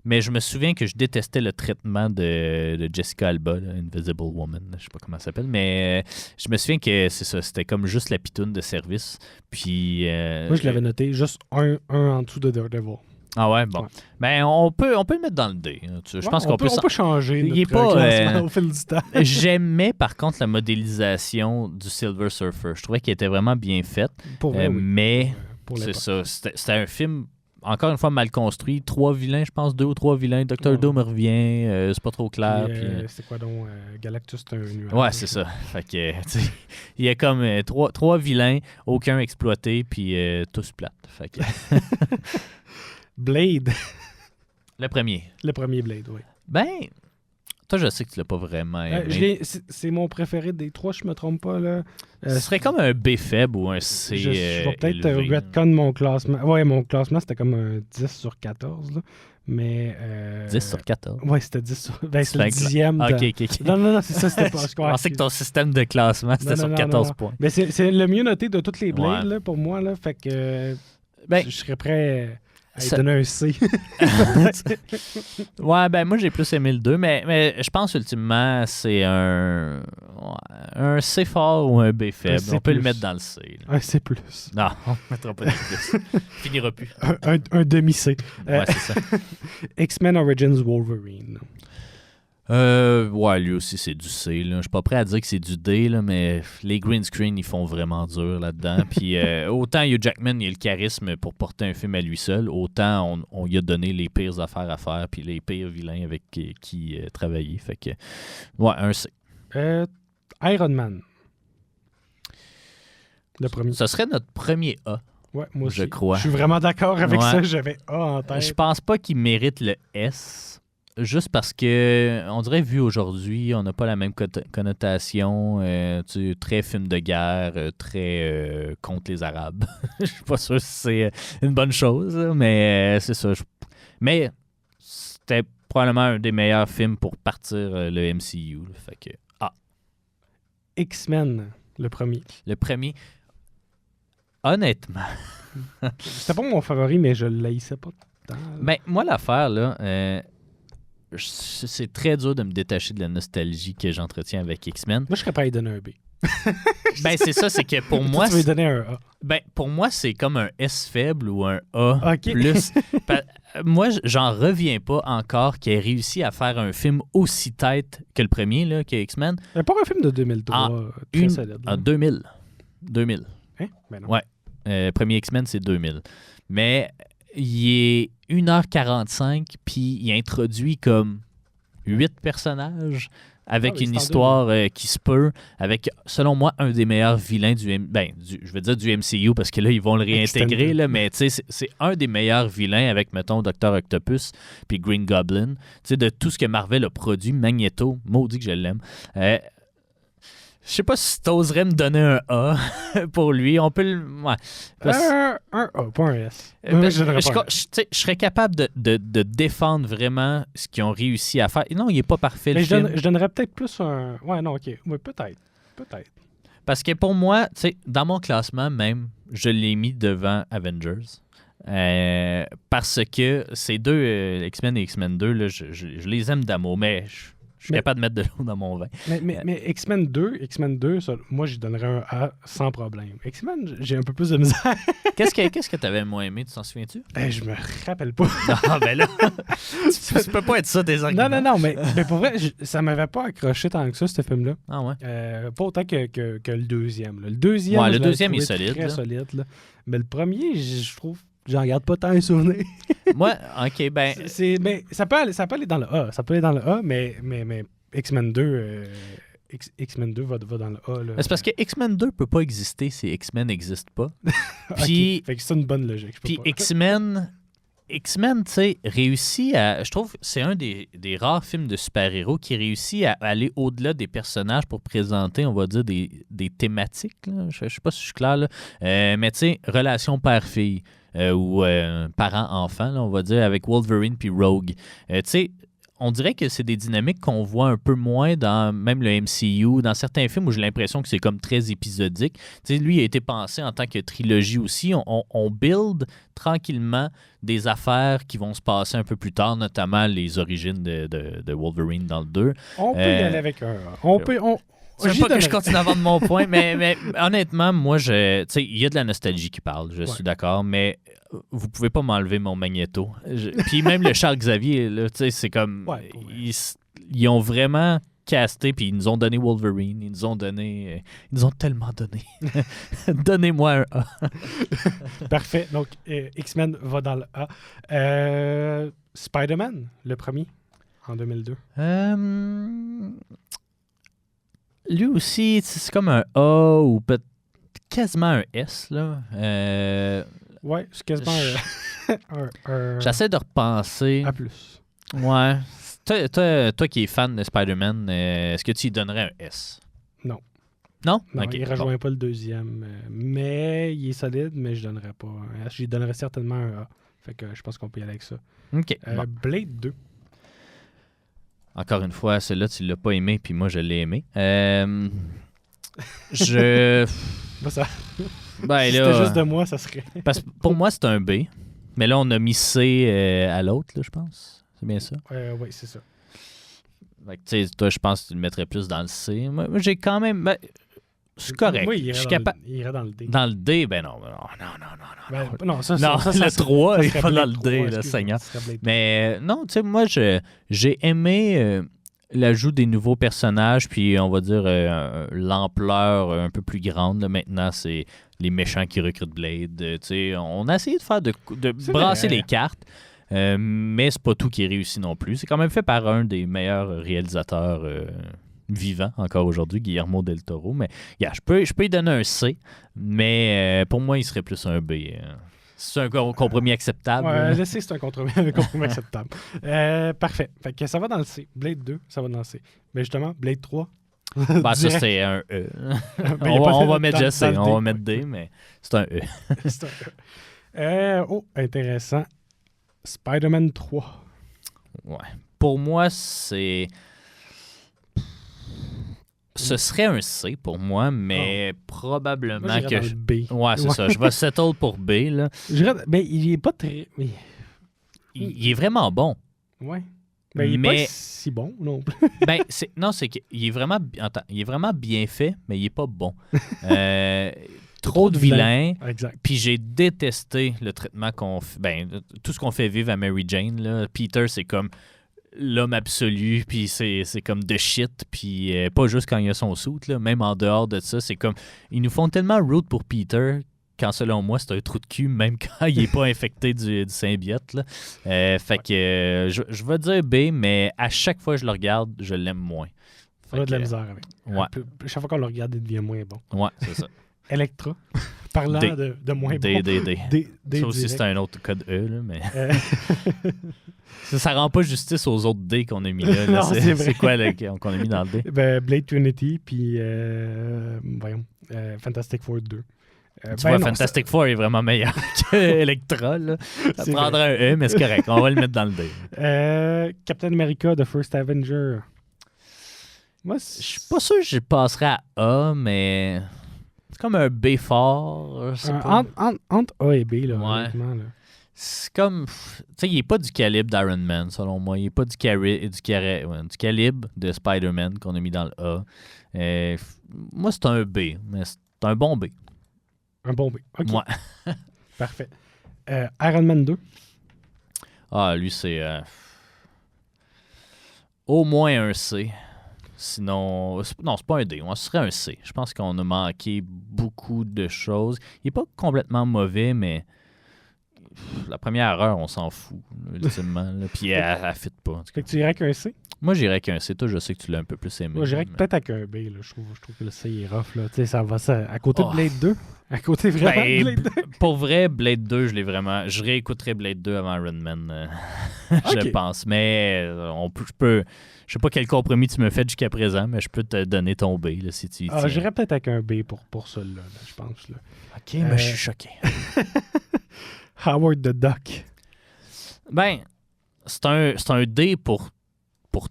mais je me souviens que je détestais le traitement de Jessica Alba, là, Invisible Woman, je sais pas comment elle s'appelle, mais je me souviens que c'est ça, c'était comme juste la pitoune de service. Puis Moi, je l'avais noté juste un en dessous de Daredevil. Ah ouais, bon. Ouais. Ben, on peut le mettre dans le D. Je pense qu'on peut... On peut changer Il est notre pas, classement au fil du temps. J'aimais par contre la modélisation du Silver Surfer. Je trouvais qu'elle était vraiment bien faite. Pour vrai, oui. Mais Pour c'est l'époque. ça. C'était un film, encore une fois, mal construit. 3 vilains, je pense, 2 ou 3 vilains. Dr. Ouais. Doom revient. C'est pas trop clair. Puis, puis, c'est quoi donc Galactus, c'est un nuage. ouais, c'est ça. Fait que, tu sais, il y a comme 3 vilains, aucun exploité, puis tous plates. Fait que... Blade. Le premier. Le premier Blade, oui. Ben, toi, je sais que tu l'as pas vraiment aimé. C'est mon préféré des trois, je me trompe pas. Là. Ce serait comme un B faible ou un C. Je vais peut-être élevé. retcon mon classement. Ouais, mon classement, c'était comme un 10 sur 14. Là. Mais. 10 sur 14. Ouais, c'était 10 sur. Ben, c'est le Fait que- 10e. Ah, de- ok. Non, c'est ça, c'était pas. Je pensais que ton système de classement, c'était Non, sur non, 14 non. points. Mais c'est le mieux noté de toutes les Blades, Ouais. là, pour moi. Là, fait que. Ben, je serais prêt à lui ça- donner un C. Ouais, ben moi j'ai plus aimé le 2, mais je pense ultimement c'est un C fort ou un B faible. C+. On peut le mettre dans le C. Là. Un C+. Non, on ne mettra pas de plus. Finira plus. Un demi-C. Ouais, c'est ça. X-Men Origins Wolverine. Ouais, lui aussi c'est du C. Là. Je suis pas prêt à dire que c'est du D, là, mais les green screen ils font vraiment dur là-dedans. Puis autant Hugh Jackman il a le charisme pour porter un film à lui seul, autant on lui a donné les pires affaires à faire puis les pires vilains avec qui travailler. Fait que ouais, un C. Iron Man. Le premier. Ce serait notre premier A. Ouais, moi aussi. Je crois. Je suis vraiment d'accord avec Ouais. ça. J'avais A en tête. Je pense pas qu'il mérite le S. Juste parce que, on dirait, vu aujourd'hui, on n'a pas la même connotation. Tu sais, très film de guerre, très contre les Arabes. Je suis pas sûr si c'est une bonne chose, là, mais c'est ça. Mais c'était probablement un des meilleurs films pour partir le MCU. Là. Fait que, X-Men, le premier. le premier, honnêtement, C'était pas mon favori, mais je l'haïssais pas tant. là. ben, moi, l'affaire, là, c'est très dur de me détacher de la nostalgie que j'entretiens avec X-Men. Moi, je serais prêt à lui donner un B. Ben, c'est ça, c'est que pour Toi, moi, tu veux lui donner un A. ben, pour moi, c'est comme un S faible ou un A Ok. plus. Moi, j'en reviens pas encore qu'il ait réussi à faire un film aussi tête que le premier, là, que X-Men, C'est pas un film de 2003, très solide. là. en 2000. 2000. Hein? Ben non. Ouais. Premier X-Men, c'est 2000. Mais il est 1h45, puis il introduit comme 8 personnages avec Ah oui, une c'est en histoire qui se peut, avec, selon moi, un des meilleurs vilains je veux dire du MCU, parce que là, ils vont le réintégrer, Extended. là, mais tu sais, c'est un des meilleurs vilains avec, mettons, Dr. Octopus puis Green Goblin. Tu sais, de tout ce que Marvel a produit, Magneto, maudit que je l'aime. Je sais pas si t'oserais me donner un A pour lui. On peut le... Ouais. Un A, pas un S. Ben, Je donnerais pas un S. tu sais, je serais capable de défendre vraiment ce qu'ils ont réussi à faire. Non, il est pas parfait, le Mais film. je donnerais peut-être plus un... Ouais, non, OK. Ouais, peut-être. Peut-être. Parce que pour moi, tu sais, dans mon classement même, je l'ai mis devant Avengers. Parce que ces deux, X-Men et X-Men 2, là, je les aime d'amour, mais je suis capable de mettre de l'eau dans mon vin. Mais X-Men 2, ça, moi, j'y donnerais un A sans problème. X-Men, j'ai un peu plus de misère. Qu'est-ce que t'avais moins aimé, tu t'en souviens-tu? Je me rappelle pas. Non, ben là, tu peux pas être ça des arguments. Non, mais pour vrai, ça m'avait pas accroché tant que ça, ce film-là. Ah ouais? Pas autant que le deuxième. Là. Le deuxième, Ouais, le je l'avais deuxième est trouvé solide, très là. solide. Là. Mais le premier, je trouve, j'en garde pas tant un souvenir. Moi, OK, ben... Mais ça peut aller dans le A. Ça peut aller dans le A, mais X-Men 2... X-Men 2 va dans le A. Là. C'est parce que X-Men 2 peut pas exister si X-Men n'existe pas. Puis, OK. Fait que c'est une bonne logique. je peux puis pas. X-Men, tu sais, réussit à... Je trouve que c'est un des rares films de super-héros qui réussit à aller au-delà des personnages pour présenter, on va dire, des thématiques. Là. Je sais pas si je suis clair, là. Mais tu sais, relation père-fille ou parent-enfant, là, on va dire, avec Wolverine puis Rogue. Tu sais, on dirait que c'est des dynamiques qu'on voit un peu moins dans même le MCU, dans certains films où j'ai l'impression que c'est comme très épisodique. Tu sais, lui, il a été pensé en tant que trilogie aussi. On build tranquillement des affaires qui vont se passer un peu plus tard, notamment les origines de Wolverine dans le 2. On peut y aller avec un A. Je J'y veux pas que je donnerais. continue à vendre mon point, mais honnêtement, moi, tu sais, il y a de la nostalgie qui parle, je suis d'accord, mais vous pouvez pas m'enlever mon Magneto. Puis même le Charles Xavier, là, tu sais, c'est comme... Ouais, pour vrai. Ils ont vraiment casté, puis ils nous ont donné Wolverine, ils nous ont tellement donné. Donnez-moi un A. Parfait. Donc, X-Men va dans le A. Spider-Man, le premier, en 2002. Lui aussi, c'est comme un A ou peut-être quasiment un S, là. Ouais, c'est quasiment un J'essaie de repenser. A+. Ouais. Toi qui es fan de Spider-Man, est-ce que tu lui donnerais un S? Non. Non? Non, Ok, il ne rejoint pas le deuxième. Mais il est solide, mais je ne donnerais pas un S. Je lui donnerais certainement un A. Fait que je pense qu'on peut y aller avec ça. OK. Bon. Blade 2. Encore une fois, celui-là, tu l'as pas aimé, puis moi, je l'ai aimé. Je... Bah, ça... Ben, si là, c'était juste de moi, ça serait... parce que pour moi, c'est un B. Mais là, on a mis C à l'autre, là, je pense. C'est bien ça? Oui, c'est ça. Fait que, tu sais, toi, je pense que tu le mettrais plus dans le C. Moi, j'ai quand même... Ben, c'est correct. Moi, je suis capable... il irait dans le D. Dans le D, ben non. Non, ça, Non, ça, le 3, il serait va dans Blade le 3, D, là, excuse-moi, Seigneur. ça serait Blade 3. Mais non, tu sais, moi, j'ai aimé l'ajout des nouveaux personnages, puis on va dire l'ampleur un peu plus grande. Là, maintenant, c'est les méchants qui recrutent Blade. Tu sais, on a essayé de faire de brasser vrai. les cartes, mais c'est pas tout qui est réussi non plus. C'est quand même fait par un des meilleurs réalisateurs vivants encore aujourd'hui, Guillermo del Toro. Mais yeah, je peux y donner un C, mais pour moi, il serait plus un B. C'est un compromis acceptable. Ouais, le C, c'est un compromis acceptable. Parfait. Fait que ça va dans le C. Blade 2, ça va dans le C. Mais justement, Blade 3... Ben, ça, direct. c'est un E. Ben, y a pas on de- va mettre dans- Jesse, dans le on D. va mettre D, mais c'est un E. C'est un E. Intéressant. Spider-Man 3. Ouais. Pour moi, c'est... Ce serait un C pour moi, mais probablement Moi, j'irais que... dans le B. Ouais, c'est ça. Je vais settle pour B, là. Ben, il est pas très... mais- Il est vraiment bon. Ouais. Ben, il est Mais- pas si bon non plus. Ben, c'est qu'il est vraiment... Attends, il est vraiment bien fait, mais il est pas bon. Trop de vilains. Exact. Puis j'ai détesté le traitement qu'on fait. Ben, tout ce qu'on fait vivre à Mary Jane. Là. Peter, c'est comme l'homme absolu, puis c'est comme de shit, puis pas juste quand il a son suit, là, même en dehors de ça. C'est comme. Ils nous font tellement route pour Peter, quand selon moi, c'est un trou de cul, même quand il est pas infecté du symbiote. Là. Fait que je vais dire B, mais à chaque fois que je le regarde, je l'aime moins. On a de la que, misère avec. Ouais. Chaque fois qu'on le regarde, il devient moins bon. Ouais, c'est ça. Electra. Parlant D. de moins D, bon. D, D. D Ça aussi, direct. c'est un autre code E, là, mais... Euh, Ça rend pas justice aux autres D qu'on a mis là. Non, c'est vrai. C'est quoi qu'on a mis dans le D? ben, Blade Trinity, puis voyons, Fantastic Four 2. Tu vois, Fantastic Four est vraiment meilleur que Electra. Là. Ça C'est prendrait un E, mais c'est correct. On va le mettre dans le D. Captain America, The First Avenger. Moi, Je suis pas sûr que je passerais à A, mais c'est comme un B fort. je sais pas. Entre A et B, là, Ouais. honnêtement. Là. C'est comme... Tu sais, il est pas du calibre d'Iron Man, selon moi. Il est pas du calibre de Spider-Man qu'on a mis dans le A. Moi, c'est un B, mais c'est un bon B. Un bon B. OK, Ouais. parfait. Iron Man 2. Ah, lui, c'est... au moins un C. Sinon... Non, c'est pas un D. Ce serait un C. Je pense qu'on a manqué beaucoup de choses. Il est pas complètement mauvais, mais... La première heure, on s'en fout, ultimement. Là. Puis elle fit pas. En tout cas. Fait que tu irais avec un C. Moi, j'irais qu'un C. Toi, je sais que tu l'as un peu plus aimé. Moi, j'irais mais- peut-être avec un B. Là. Je trouve que le C est rough. Là. Tu sais, ça va ça. À côté Oh. de Blade 2. À côté vraiment Ben, de Blade 2. Pour vrai, Blade 2, je l'ai vraiment... Je réécouterais Blade 2 avant Iron Man, je Ok. pense. Mais je peux... Je sais pas quel compromis tu me fais jusqu'à présent, mais je peux te donner ton B là, si tu y tiens. J'irais peut-être avec un B pour celui-là, là, je pense. Là. OK, mais je suis choqué. Howard the Duck. Ben, c'est un D pour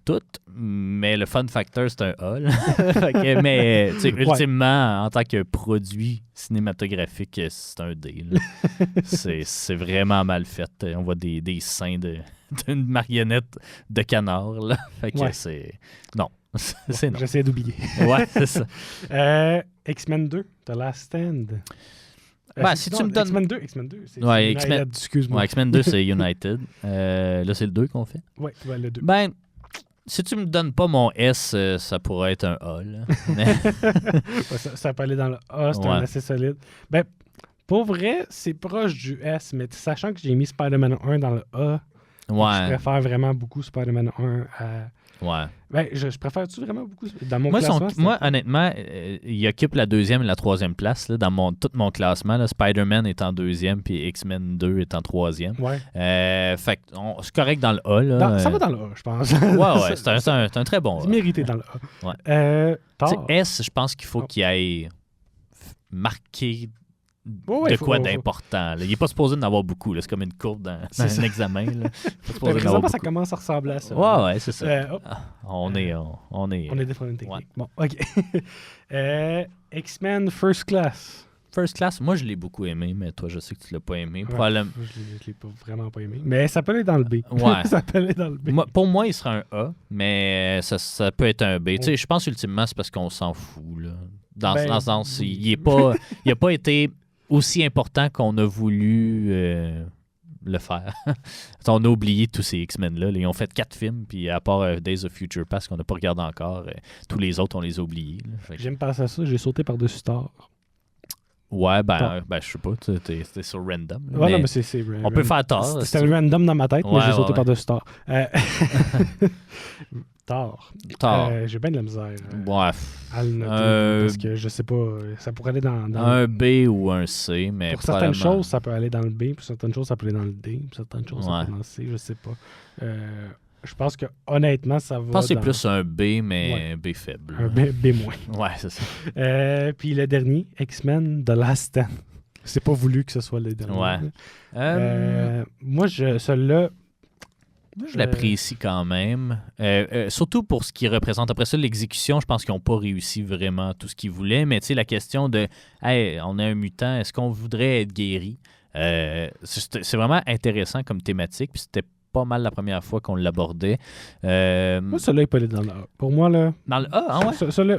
tout, mais le fun factor, c'est un A. Là. Fait que, mais, tu sais, Ouais. ultimement, en tant que produit cinématographique, c'est un D. Là. c'est vraiment mal fait. On voit des seins d'une marionnette de canard. Là. Fait que Ouais. c'est... Non, c'est non. J'essaie d'oublier. Ouais, c'est ça. X-Men 2, The Last Stand. Si tu me donnes... X-Men 2, c'est Ouais, c'est X-Men- United, excuse-moi. Ouais, X-Men 2, c'est United. Là, c'est le 2 qu'on fait. Ouais, le 2. Ben, si tu me donnes pas mon S, ça pourrait être un A. Là. Mais- Ouais, ça peut aller dans le A, c'est un Ouais. assez solide. Ben, pour vrai, c'est proche du S, mais sachant que j'ai mis Spider-Man 1 dans le A, Ouais. Je préfère vraiment beaucoup Spider-Man 1 à... Ouais. Ben, je préfère-tu vraiment beaucoup dans mon Moi, classement? honnêtement, il occupe la 2e et la 3e place là, dans tout mon classement. Là. Spider-Man est en 2e, puis X-Men 2 est en 3e. Ouais. Fait que c'est correct dans le A. Là. Ça va dans le A, je pense. Ouais, c'est un très bon A. C'est mérité dans le A. Ouais. Thor. S, je pense qu'il faut qu'il aille marquer de quoi d'important. Là. Il n'est pas supposé en avoir beaucoup. Là. C'est comme une courbe dans un examen. Là. Présentement, ça commence à ressembler à ça. Ouais, c'est ça. On est des problèmes techniques. Ouais. Bon, OK. X-Men First Class. First Class, moi, je l'ai beaucoup aimé, mais toi, je sais que tu l'as pas aimé. Probablement. Je l'ai vraiment pas aimé. Mais ça peut aller dans le B. Ouais. Ça peut aller dans le B. Pour moi, il sera un A, mais ça peut être un B. Tu sais, je pense ultimement, c'est parce qu'on s'en fout. Là. Dans le sens, il n'a pas été aussi important qu'on a voulu le faire. On a oublié tous ces X-Men-là. Ils ont fait 4 films, puis à part Days of Future Past, qu'on n'a pas regardé encore, tous les autres, on les a oubliés. J'aime passer à ça. J'ai sauté par-dessus Thor. Ouais, je sais pas. C'était sur random. Ouais, non, mais c'est on peut faire Thor. C'était random dans ma tête, mais j'ai sauté par-dessus Thor. Thor. J'ai bien de la misère à le noter parce que je sais pas, ça pourrait aller dans un B ou un C, mais pour certaines choses, ça peut aller dans le B, pour certaines choses, ça peut aller dans le D, pour certaines choses, ça peut aller dans le C, je sais pas. Je pense que honnêtement, ça va. Je pense que c'est plus un B, mais un B faible. Un B moins. Ouais, c'est ça. Puis le dernier, X-Men The Last Stand. C'est pas voulu que ce soit le dernier. Ouais. Moi, celui-là. Je l'apprécie quand même. Surtout pour ce qu'il représente. Après ça, l'exécution, je pense qu'ils n'ont pas réussi vraiment tout ce qu'ils voulaient. Mais tu sais, la question de hey, on a un mutant, est-ce qu'on voudrait être guéri? C'est vraiment intéressant comme thématique. Puis c'était pas mal la première fois qu'on l'abordait. Moi, celui-là, il peut aller dans le A. Pour moi, là... Dans le A, hein,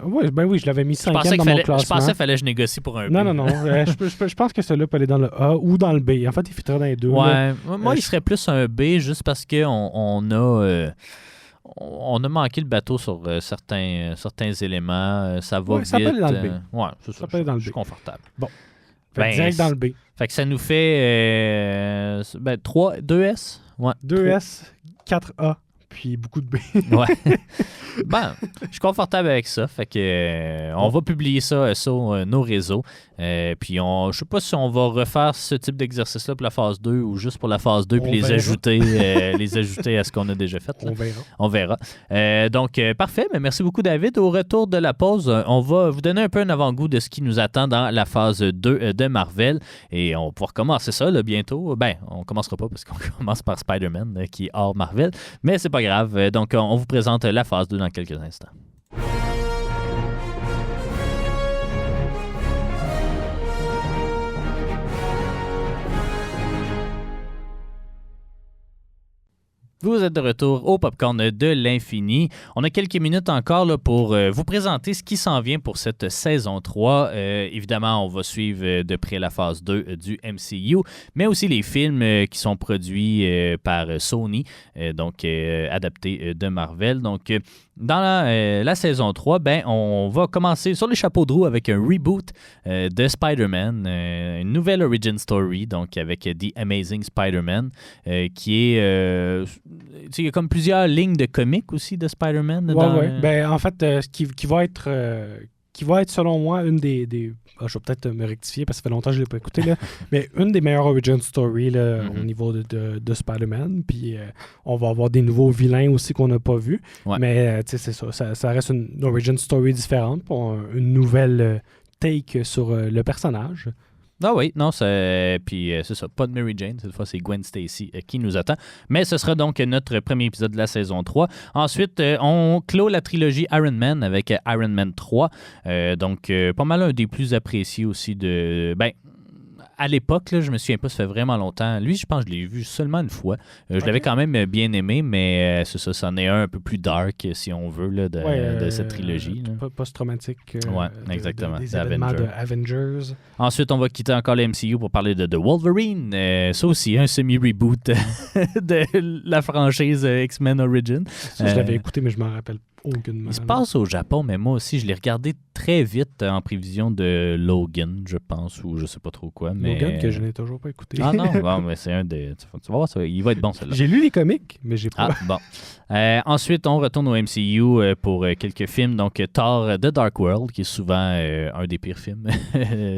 ouais? Oui, je l'avais mis 5e dans mon classement. Je pensais qu'il fallait que je négocie pour un B. Non. Je pense que celui-là peut aller dans le A ou dans le B. En fait, il fitterait dans les deux. Ouais. Moi, il serait plus un B juste parce qu'on a... on a manqué le bateau sur certains éléments. Ça va vite. Ça peut aller dans le B. Ouais, c'est ça. Ça peut aller dans le B. Je suis confortable. Bon. Direct dans le B. Fait que ça nous fait 2S. Ouais, 2S, 4A, puis beaucoup de B. Ouais. Je suis confortable avec ça. Fait que on va publier ça sur nos réseaux. Puis je sais pas si on va refaire ce type d'exercice-là pour la phase 2 ou juste pour la phase 2 puis les ajouter à ce qu'on a déjà fait. Là. On verra. Donc, parfait. Mais merci beaucoup, David. Au retour de la pause, on va vous donner un peu un avant-goût de ce qui nous attend dans la phase 2 de Marvel. Et on va pouvoir commencer ça là, bientôt. On commencera pas parce qu'on commence par Spider-Man qui est hors Marvel. Mais c'est pas grave. Donc, on vous présente la phase 2 dans quelques instants. Vous êtes de retour au Popcorn de l'Infini. On a quelques minutes encore là, pour vous présenter ce qui s'en vient pour cette saison 3. Évidemment, on va suivre de près la phase 2 du MCU, mais aussi les films qui sont produits par Sony, donc adaptés de Marvel. Donc, dans la saison 3, on va commencer sur les chapeaux de roue avec un reboot de Spider-Man, une nouvelle origin story, donc avec The Amazing Spider-Man, qui est... il y a comme plusieurs lignes de comics aussi de Spider-Man. Oui. En fait, qui va être, selon moi, une des je vais peut-être me rectifier parce que ça fait longtemps que je ne l'ai pas écouté, là, mais une des meilleures origin stories là, au niveau de Spider-Man. Puis on va avoir des nouveaux vilains aussi qu'on n'a pas vus. Ouais. Mais c'est ça reste une origin story différente pour une nouvelle take sur le personnage. Ah oui, non, c'est ça, pas de Mary Jane, cette fois c'est Gwen Stacy qui nous attend. Mais ce sera donc notre premier épisode de la saison 3. Ensuite, on clôt la trilogie Iron Man avec Iron Man 3. Donc, pas mal un des plus appréciés aussi de... à l'époque, là, je me souviens pas, ça fait vraiment longtemps. Lui, je pense que je l'ai vu seulement une fois. Je l'avais quand même bien aimé, mais c'est ça, c'en est un peu plus dark, si on veut, là, de cette trilogie. Post-traumatique. Exactement. Des événements de Avengers. Ensuite, on va quitter encore le MCU pour parler de Wolverine. Ça aussi, un semi-reboot de la franchise X-Men Origins. Ça, je l'avais écouté, mais je m'en rappelle aucunement. Il se passe au Japon, mais moi aussi, je l'ai regardé très vite en prévision de Logan, je pense, ou je sais pas trop quoi. Mais... Logan que je n'ai toujours pas écouté. Ah non, bon, mais c'est un des... Tu vas voir, il va être bon, celui-là. J'ai lu les comics, mais j'ai pas... Ah, bon. Ensuite, on retourne au MCU pour quelques films. Donc, Thor The Dark World, qui est souvent un des pires films,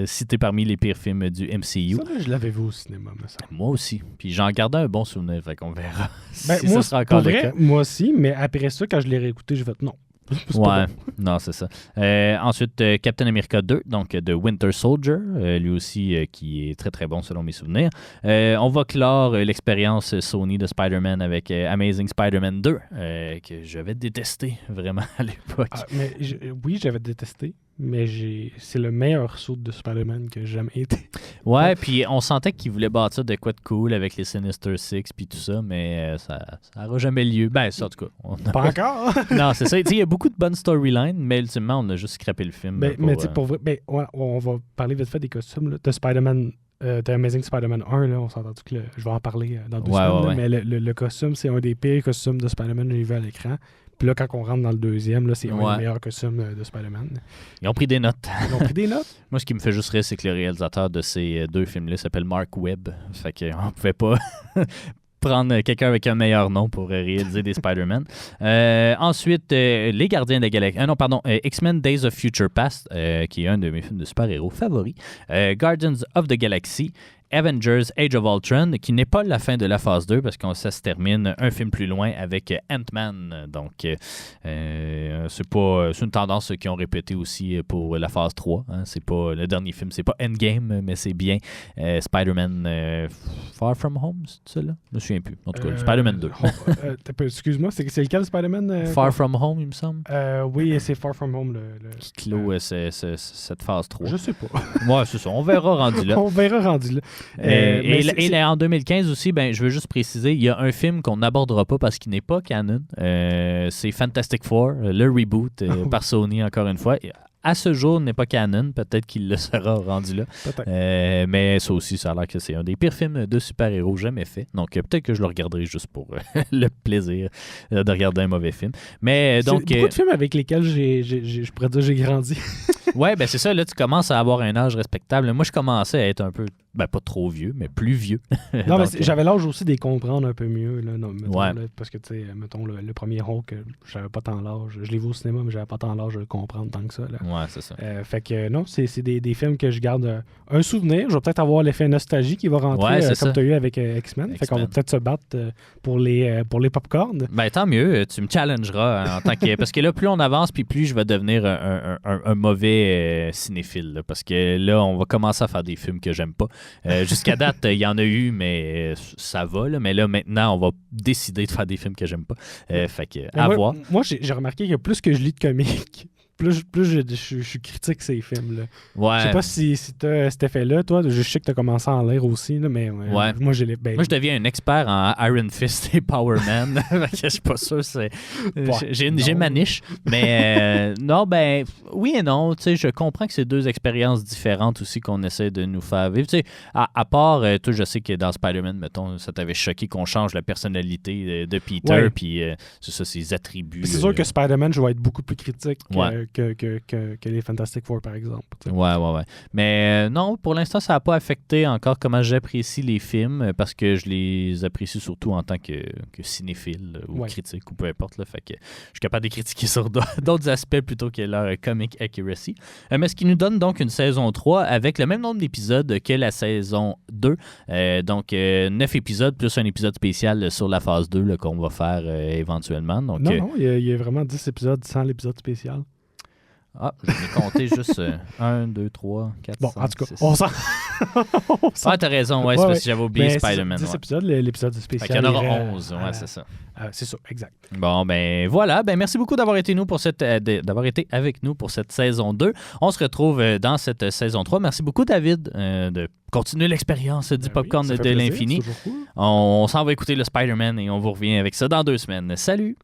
cité parmi les pires films du MCU. Ça, là, je l'avais vu au cinéma, me semble. Moi aussi. Puis j'en gardais un bon souvenir, fait qu'on verra Ben, si moi, ça sera encore pour le vrai, cas. moi aussi, mais après ça, quand je l'ai réécouté, j'ai fait non. C'est pas Ouais, bon. non, c'est ça. Ensuite, Captain America 2, donc de Winter Soldier, lui aussi qui est très très bon selon mes souvenirs. On va clore l'expérience Sony de Spider-Man avec Amazing Spider-Man 2, que j'avais détesté vraiment à l'époque. Ah, mais oui, j'avais détesté, mais c'est le meilleur saut de Spider-Man que j'ai jamais été. Ouais, puis on sentait qu'il voulait bâtir de quoi de cool avec les Sinister Six puis tout ça, mais ça n'aura jamais lieu. Ben, ça, en tout cas. Pas encore! Non, c'est ça. Il y a beaucoup de bonnes storylines, mais ultimement, on a juste scrappé le film. Mais tu sais, pour vrai, on va parler vite fait des costumes là, de Spider-Man. The Amazing Spider-Man 1, là, on s'entend que je vais en parler dans 2 semaines, là, mais le costume, c'est un des pires costumes de Spider-Man que j'ai vu à l'écran. Puis là, quand on rentre dans le deuxième, là, c'est un des meilleurs costumes de Spider-Man. Ils ont pris des notes. Ils ont pris des notes? Moi, ce qui me fait juste rire, c'est que le réalisateur de ces 2 films-là s'appelle Mark Webb. Fait qu'on pouvait pas prendre quelqu'un avec un meilleur nom pour réaliser des Spider-Man. Ensuite, Les Gardiens de la Galaxie. Non, pardon. X-Men Days of Future Past, qui est un de mes films de super-héros favoris. Guardians of the Galaxy. Avengers Age of Ultron, qui n'est pas la fin de la phase 2 parce que ça se termine un film plus loin avec Ant-Man. Donc, c'est une tendance qu'ils ont répété aussi pour la phase 3. Hein. C'est pas, le dernier film, c'est pas Endgame, mais c'est bien Spider-Man Far From Home, c'est ça là? Je me souviens plus. En tout cas, Spider-Man 2. Excuse-moi, c'est lequel Spider-Man? Far From Home, il me semble. Oui, c'est Far From Home. Qui clôt cette phase 3. Je sais pas. Ouais, c'est ça. On verra rendu là. On verra rendu là. Et en 2015 aussi, je veux juste préciser, il y a un film qu'on n'abordera pas parce qu'il n'est pas canon. C'est Fantastic Four, le reboot par Sony, encore une fois. À ce jour, n'est pas canon. Peut-être qu'il le sera rendu là. Mais ça aussi, ça a l'air que c'est un des pires films de super-héros jamais fait. Donc, peut-être que je le regarderai juste pour le plaisir de regarder un mauvais film. Mais donc, beaucoup de films avec lesquels je pourrais dire j'ai grandi. Ouais, ben c'est ça. Là, tu commences à avoir un âge respectable. Moi, je commençais à être un peu, pas trop vieux, mais plus vieux. Non, donc, mais j'avais l'âge aussi de les comprendre un peu mieux. Là, non, mettons, ouais. Là, parce que, tu sais, mettons, le premier Hulk, j'avais pas tant l'âge. Je l'ai vu au cinéma, mais j'avais pas tant l'âge de le comprendre tant que ça. Là. Ouais, c'est ça. Fait que, non, c'est des films que je garde un souvenir. Je vais peut-être avoir l'effet nostalgie qui va rentrer, comme tu as eu avec X-Men. Fait qu'on va peut-être se battre pour les popcorn. Ben, tant mieux. Tu me challengeras en tant que... Parce que là, plus on avance, puis plus je vais devenir un mauvais cinéphile. Là, parce que là, on va commencer à faire des films que j'aime pas. Jusqu'à date, il y en a eu, mais ça va. Là, mais là, maintenant, on va décider de faire des films que j'aime pas. Fait que, à voir. Moi, j'ai remarqué que plus que je lis de comics, plus je critique ces films-là. Ouais. Je sais pas si t'as cet effet-là, toi. Je sais que t'as commencé à en lire aussi, là, mais ouais. Moi, je deviens un expert en Iron Fist et Power Man. Je suis pas sûr. J'ai ma niche. Mais non, oui et non. Je comprends que c'est 2 expériences différentes aussi qu'on essaie de nous faire vivre. À part, toi, je sais que dans Spider-Man, mettons, ça t'avait choqué qu'on change la personnalité de Peter, puis c'est ça, ses attributs. C'est sûr que Spider-Man, je vais être beaucoup plus critique ouais. que les Fantastic Four, par exemple. T'sais. Ouais. Mais non, pour l'instant, ça n'a pas affecté encore comment j'apprécie les films parce que je les apprécie surtout en tant que cinéphile ou critique ou peu importe. Là, fait que je suis capable de critiquer sur d'autres aspects plutôt que leur comic accuracy. Mais ce qui nous donne donc une saison 3 avec le même nombre d'épisodes que la saison 2. Donc, 9 épisodes plus un épisode spécial sur la phase 2 là, qu'on va faire éventuellement. Donc, non, il y a vraiment 10 épisodes sans l'épisode spécial. Ah, je vais compter juste 1, 2, 3, 4, bon, 5, en tout cas, 6. on s'en... Ah, t'as raison, c'est parce que j'avais oublié Spider-Man. 10 épisodes, l'épisode spécial. Il y en aura 11, c'est ça. C'est ça, exact. Bon, voilà. Merci beaucoup d'avoir été avec nous pour cette saison 2. On se retrouve dans cette saison 3. Merci beaucoup, David, de continuer l'expérience du popcorn de l'infini. Cool. On s'en va écouter le Spider-Man et on vous revient avec ça dans 2 semaines. Salut!